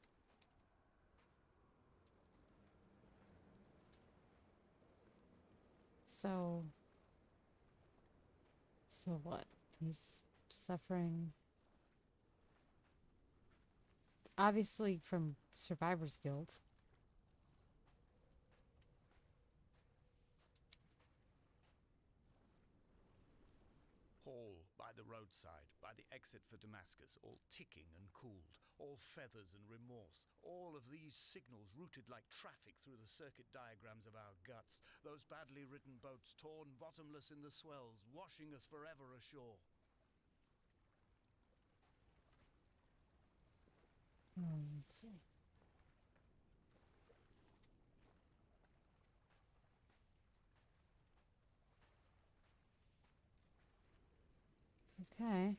So what? He's suffering obviously from survivor's guilt. Hall by the roadside, by the exit for Damascus, all ticking and cooled, all feathers and remorse, all of these signals routed like traffic through the circuit diagrams of our guts, those badly written boats torn bottomless in the swells, washing us forever ashore. Let's see. Okay.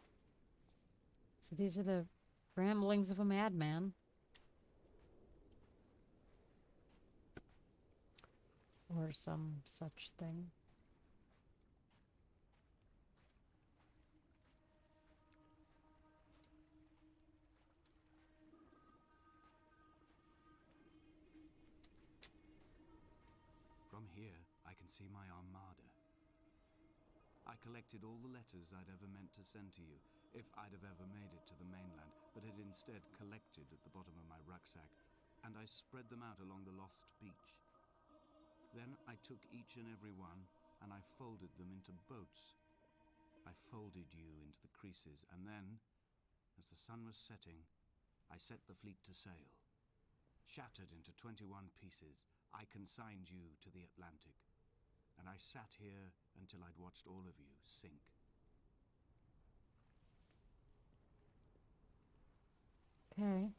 So these are the ramblings of a madman. Or some such thing. From here, I can see my armada. I collected all the letters I'd ever meant to send to you, if I'd have ever made it to the mainland, but had instead collected at the bottom of my rucksack, and I spread them out along the lost beach. Then I took each and every one, and I folded them into boats. I folded you into the creases, and then, as the sun was setting, I set the fleet to sail. Shattered into 21 pieces, I consigned you to the Atlantic, and I sat here until I'd watched all of you sink. Okay.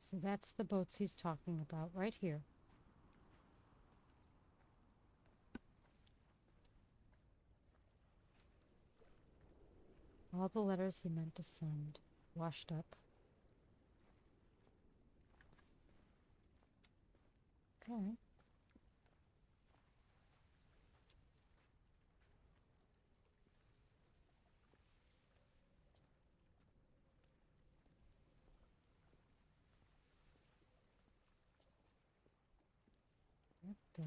So that's the boats he's talking about right here. All the letters he meant to send, washed up. Okay. What the?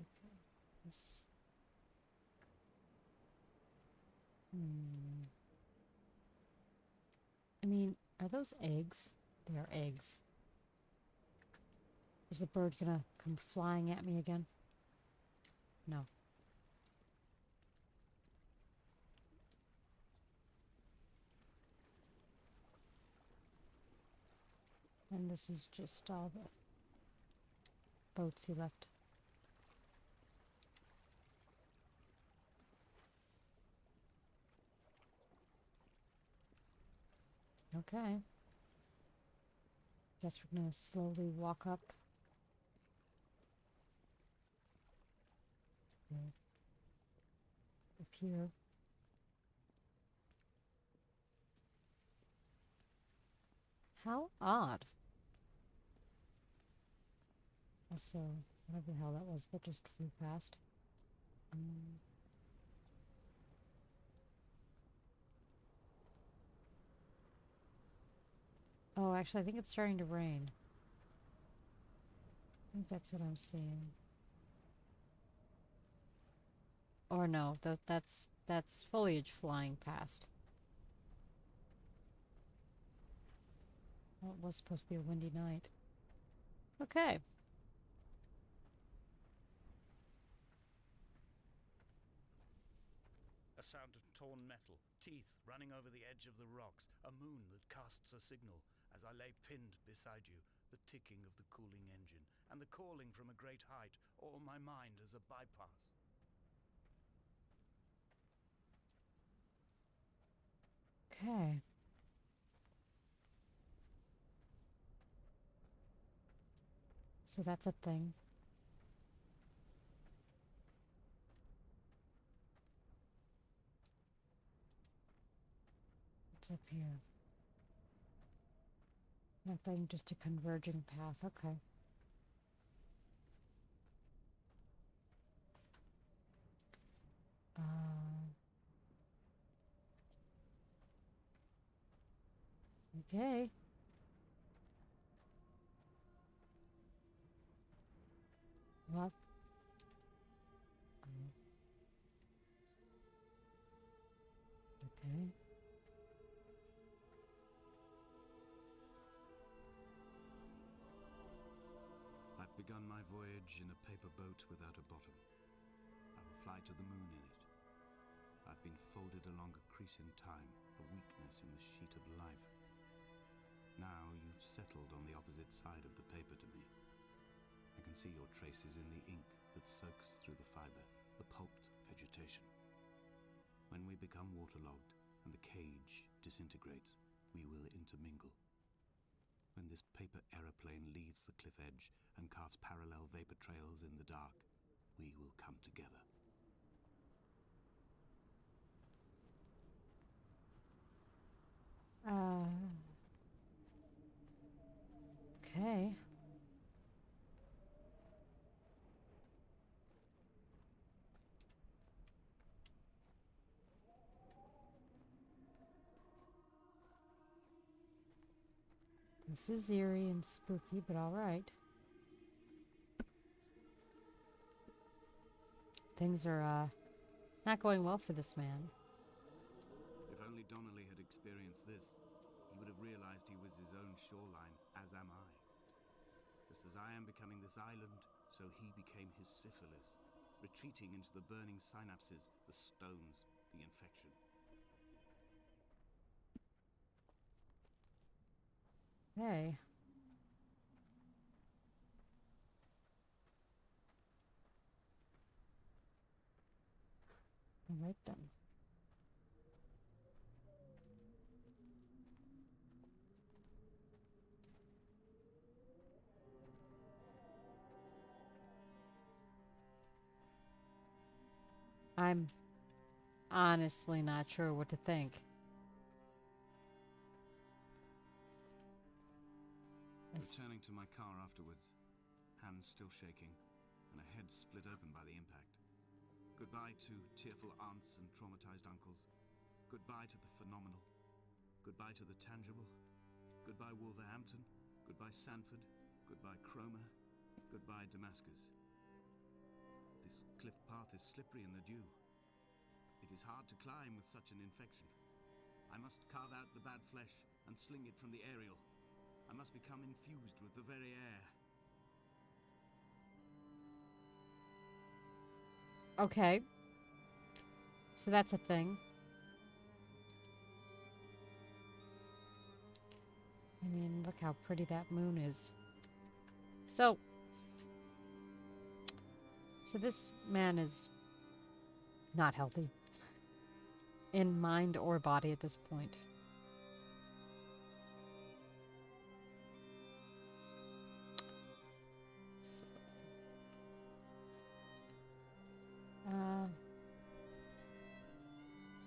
Okay. This. I mean, are those eggs? They are eggs. Is the bird gonna come flying at me again? No. And this is just all the boats he left. Okay. Guess we're gonna slowly walk up. Up here. How odd. Also, whatever the hell that was that just flew past. Oh, actually, I think it's starting to rain. I think that's what I'm seeing. Or no, that's foliage flying past. Well, it was supposed to be a windy night. Okay. A sound of torn metal, teeth running over the edge of the rocks, a moon that casts a signal. As I lay pinned beside you, the ticking of the cooling engine, and the calling from a great height, all my mind as a bypass. Okay. So that's a thing. What's up here? Nothing, just a converging path. Okay. Okay. What? Okay. I've begun my voyage in a paper boat without a bottom. I will fly to the moon in it. I've been folded along a crease in time, a weakness in the sheet of life. Now you've settled on the opposite side of the paper to me. I can see your traces in the ink that soaks through the fiber, the pulped vegetation. When we become waterlogged and the cage disintegrates, we will intermingle. When this paper aeroplane leaves the cliff edge and carves parallel vapor trails in the dark, we will come together. Okay. This is eerie and spooky, but alright. Things are, not going well for this man. If only Donnelly had experienced this, he would have realized he was his own shoreline, as am I. Just as I am becoming this island, so he became his syphilis, retreating into the burning synapses, the stones, the infection. Hey. Alright then. I'm honestly not sure what to think. Returning to my car afterwards, hands still shaking, and a head split open by the impact. Goodbye to tearful aunts and traumatized uncles. Goodbye to the phenomenal. Goodbye to the tangible. Goodbye Wolverhampton. Goodbye Sanford. Goodbye Cromer. Goodbye Damascus. This cliff path is slippery in the dew. It is hard to climb with such an infection. I must carve out the bad flesh and sling it from the aerial. I must become infused with the very air. Okay. So that's a thing. I mean, look how pretty that moon is. So this man is not healthy. In mind or body at this point. So,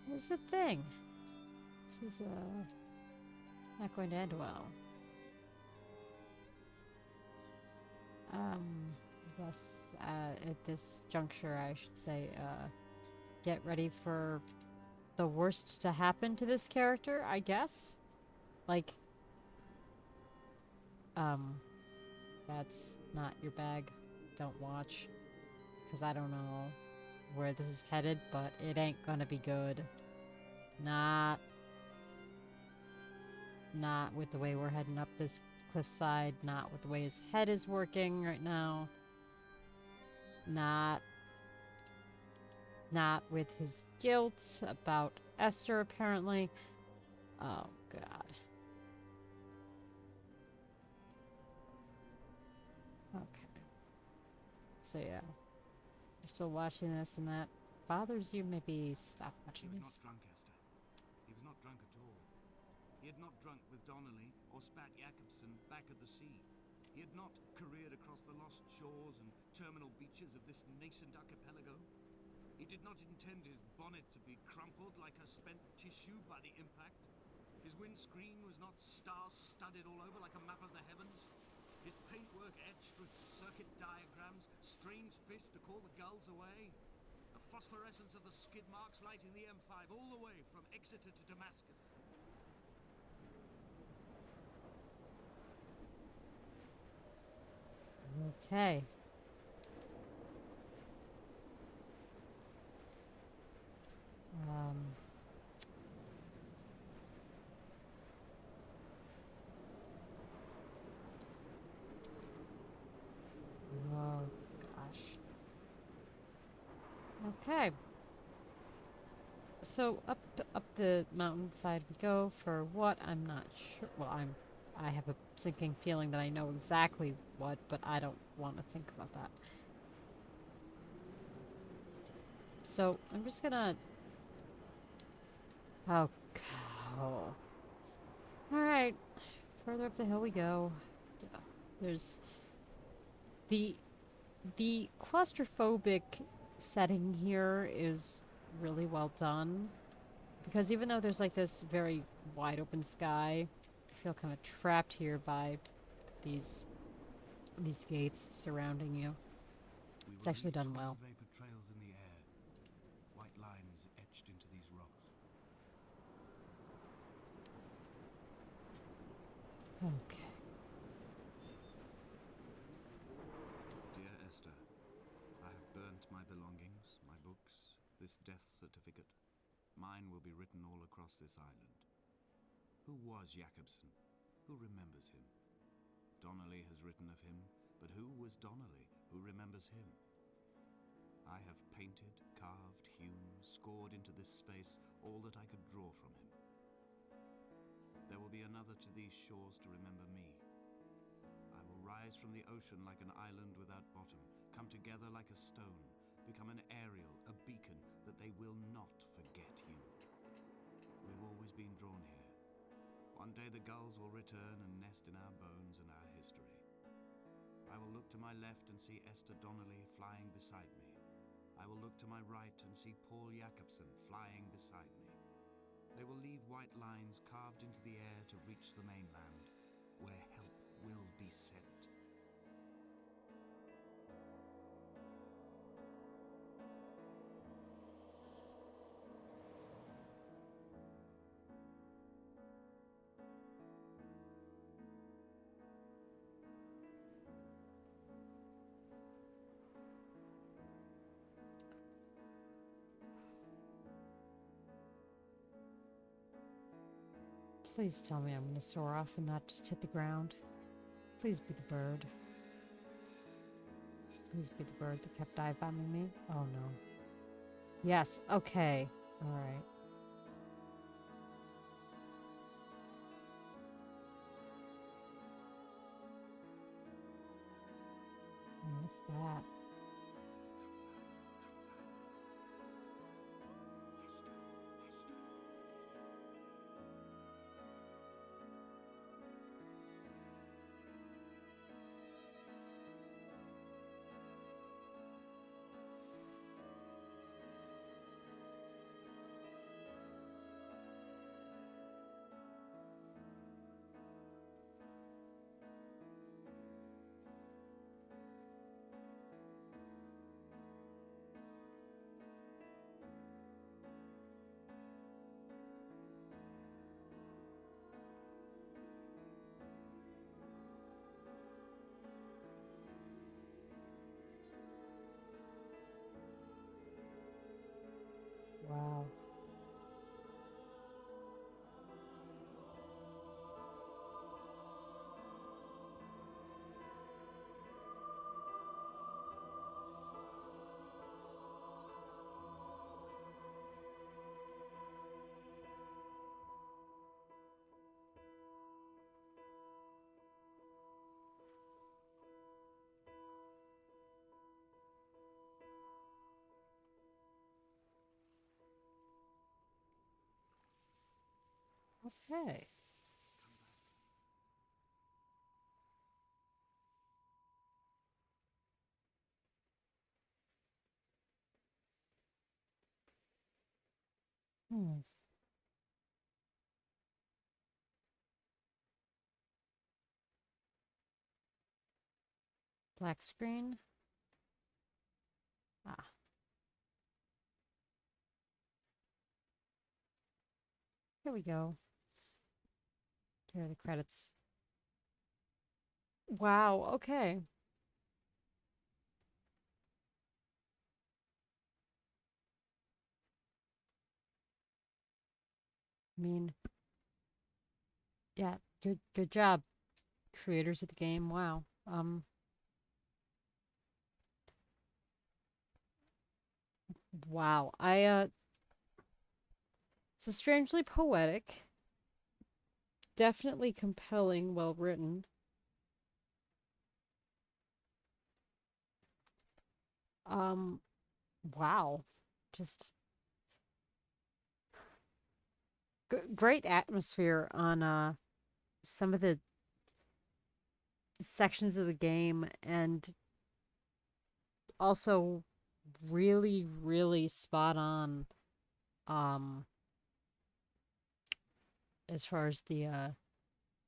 this is a thing. This is not going to end well. Yes, at this juncture, I should say, get ready for the worst to happen to this character, I guess. Like, that's not your bag. Don't watch. Because I don't know where this is headed, but it ain't gonna be good. Not with the way we're heading up this cliffside, not with the way his head is working right now. Not with his guilt about Esther, apparently. Oh, God. Okay. So, yeah. You're still watching this and that bothers you, maybe stop watching this. He was not drunk, Esther. He was not drunk at all. He had not drunk with Donnelly or spat Jakobsen back at the sea. He had not careered across the lost shores and terminal beaches of this nascent archipelago. He did not intend his bonnet to be crumpled like a spent tissue by the impact. His windscreen was not star-studded all over like a map of the heavens. His paintwork etched with circuit diagrams, strange fish to call the gulls away. The phosphorescence of the skid marks lighting the M5 all the way from Exeter to Damascus. Okay. Oh, gosh. Okay. So up the mountainside we go for what? I'm not sure. Well, I have a sinking feeling that I know exactly what, but I don't want to think about that. So I'm just gonna. Oh, all right. Further up the hill we go. There's the claustrophobic setting here is really well done, because even though there's like this very wide open sky, I feel kind of trapped here by these gates surrounding you. It's actually done well. Vapor trails in the air, white lines etched into these rocks. Okay. this death certificate. Mine will be written all across this island. Who was Jakobsen? Who remembers him? Donnelly has written of him, but who was Donnelly? Who remembers him? I have painted, carved, hewn, scored into this space all that I could draw from him. There will be another to these shores to remember me. I will rise from the ocean like an island without bottom, come together like a stone, become an aerial, a beacon, that they will not forget you. We've always been drawn here. One day the gulls will return and nest in our bones and our history. I will look to my left and see Esther Donnelly flying beside me. I will look to my right and see Paul Jakobsen flying beside me. They will leave white lines carved into the air to reach the mainland, where help will be sent. Please tell me I'm going to soar off and not just hit the ground. Please be the bird. Please be the bird that kept dive bombing me. Oh no. Yes, okay. Alright. Look at that. Wow. Okay. Hmm. Black screen. Ah. Here we go. Here are the credits. Wow, okay. I mean, yeah, good job, creators of the game. Wow. Wow. So strangely poetic, definitely compelling, well written. Um, wow. Just great atmosphere on some of the sections of the game, and also really spot on um as far as the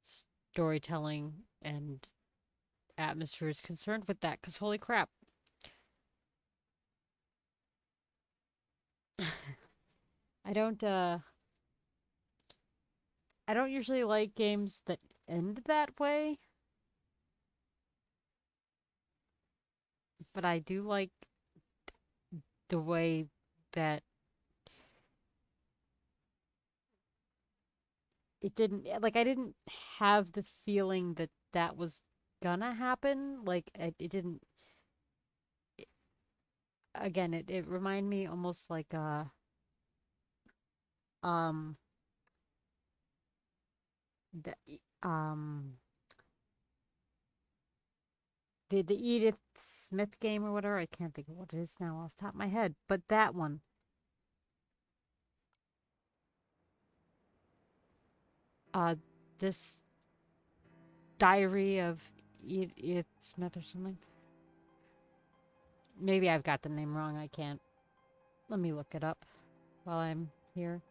storytelling and atmosphere is concerned with that, because holy crap. I don't I don't usually like games that end that way, but I do like the way that it didn't, like, I didn't have the feeling that that was gonna happen. Like, it didn't, again, it reminded me almost like, um, the, um, the Edith Smith game or whatever. I can't think of what it is now off the top of my head, but that one, uh, this Diary of Edith Smith or something. Maybe I've got the name wrong. I can't. Let me look it up while I'm here.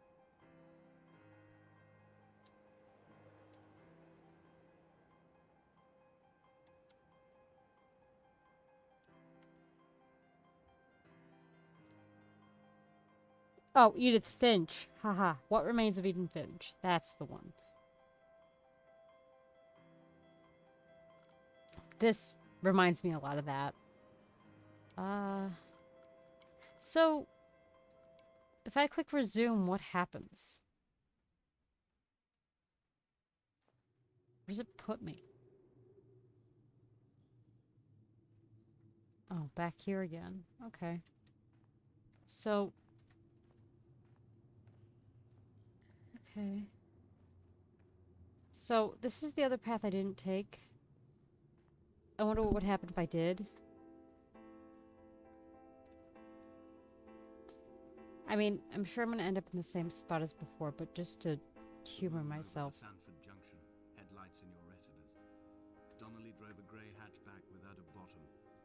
Oh, Edith Finch. Haha. What Remains of Edith Finch? That's the one. This reminds me a lot of that. Uh, so if I click resume, what happens? Where does it put me? Oh, back here again. Okay. So, okay. So this is the other path I didn't take. I wonder what would happen if I did. I mean, I'm sure I'm going to end up in the same spot as before, but just to humor myself. Sanford Junction, headlights in your retinas. Donnelly drove a grey hatchback without a bottom.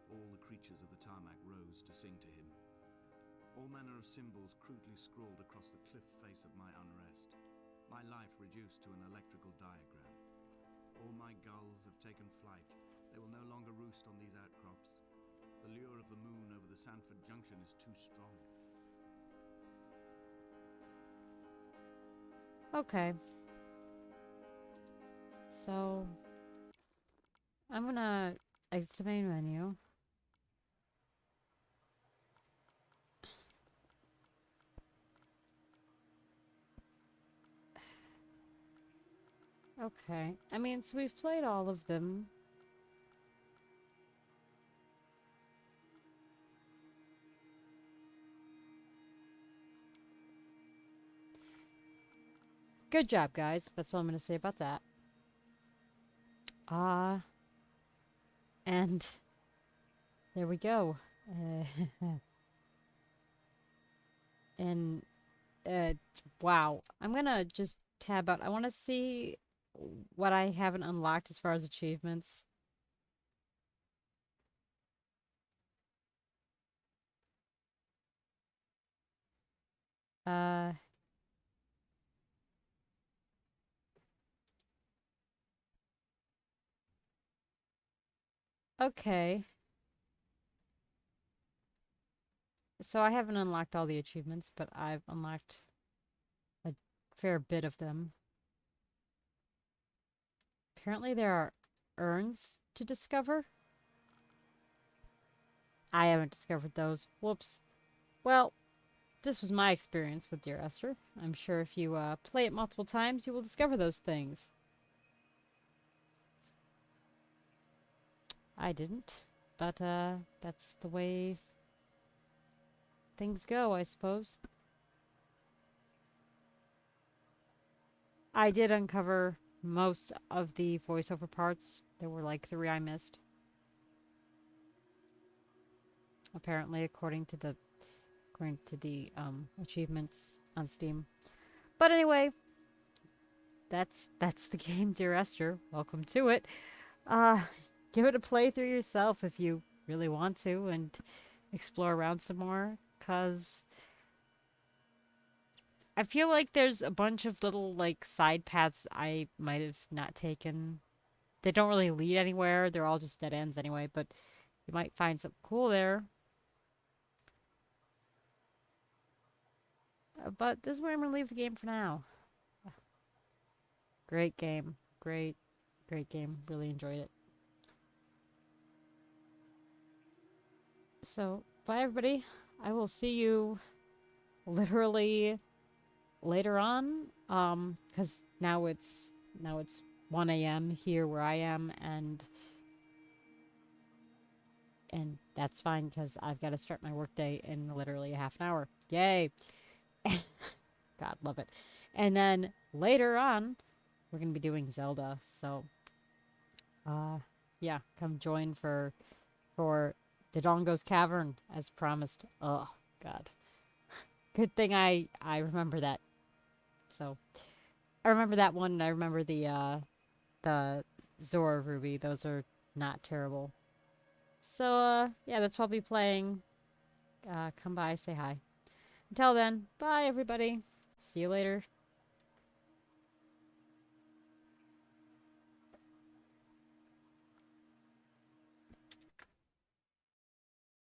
All the creatures of the tarmac rose to sing to him. All manner of symbols crudely scrawled across the cliff face of my unrest. My life reduced to an electrical diagram. All my gulls have taken flight. They will no longer roost on these outcrops. The lure of the moon over the Sanford Junction is too strong. Okay. So, I'm gonna exit the main menu. Okay. I mean, so we've played all of them. Good job, guys. That's all I'm gonna say about that. And there we go. And uh, wow. I'm gonna just tab out. I want to see what I haven't unlocked as far as achievements. Uh, okay. So I haven't unlocked all the achievements, but I've unlocked a fair bit of them. Apparently there are urns to discover. I haven't discovered those. Whoops. Well, this was my experience with Dear Esther. I'm sure if you play it multiple times, you will discover those things. I didn't, but that's the way things go, I suppose. I did uncover most of the voiceover parts. There were like 3 I missed. Apparently, according to the achievements on Steam. But anyway, that's the game, Dear Esther. Welcome to it. Uh, give it a playthrough yourself if you really want to and explore around some more, cause I feel like there's a bunch of little like side paths I might have not taken. They don't really lead anywhere. They're all just dead ends anyway, but you might find something cool there. But this is where I'm gonna leave the game for now. Great game. Great game. Really enjoyed it. So, bye everybody. I will see you literally later on, because now it's 1 a.m. here where I am, and that's fine because I've got to start my workday in literally a half an hour. Yay! God, love it. And then later on, we're gonna be doing Zelda. So, uh, yeah, come join for Dodongo's Cavern as promised. Oh God, good thing I remember that. So I remember that one, and I remember the Zora Ruby. Those are not terrible. So yeah, that's what I'll be playing. Come by, say hi. Until then, bye everybody. See you later.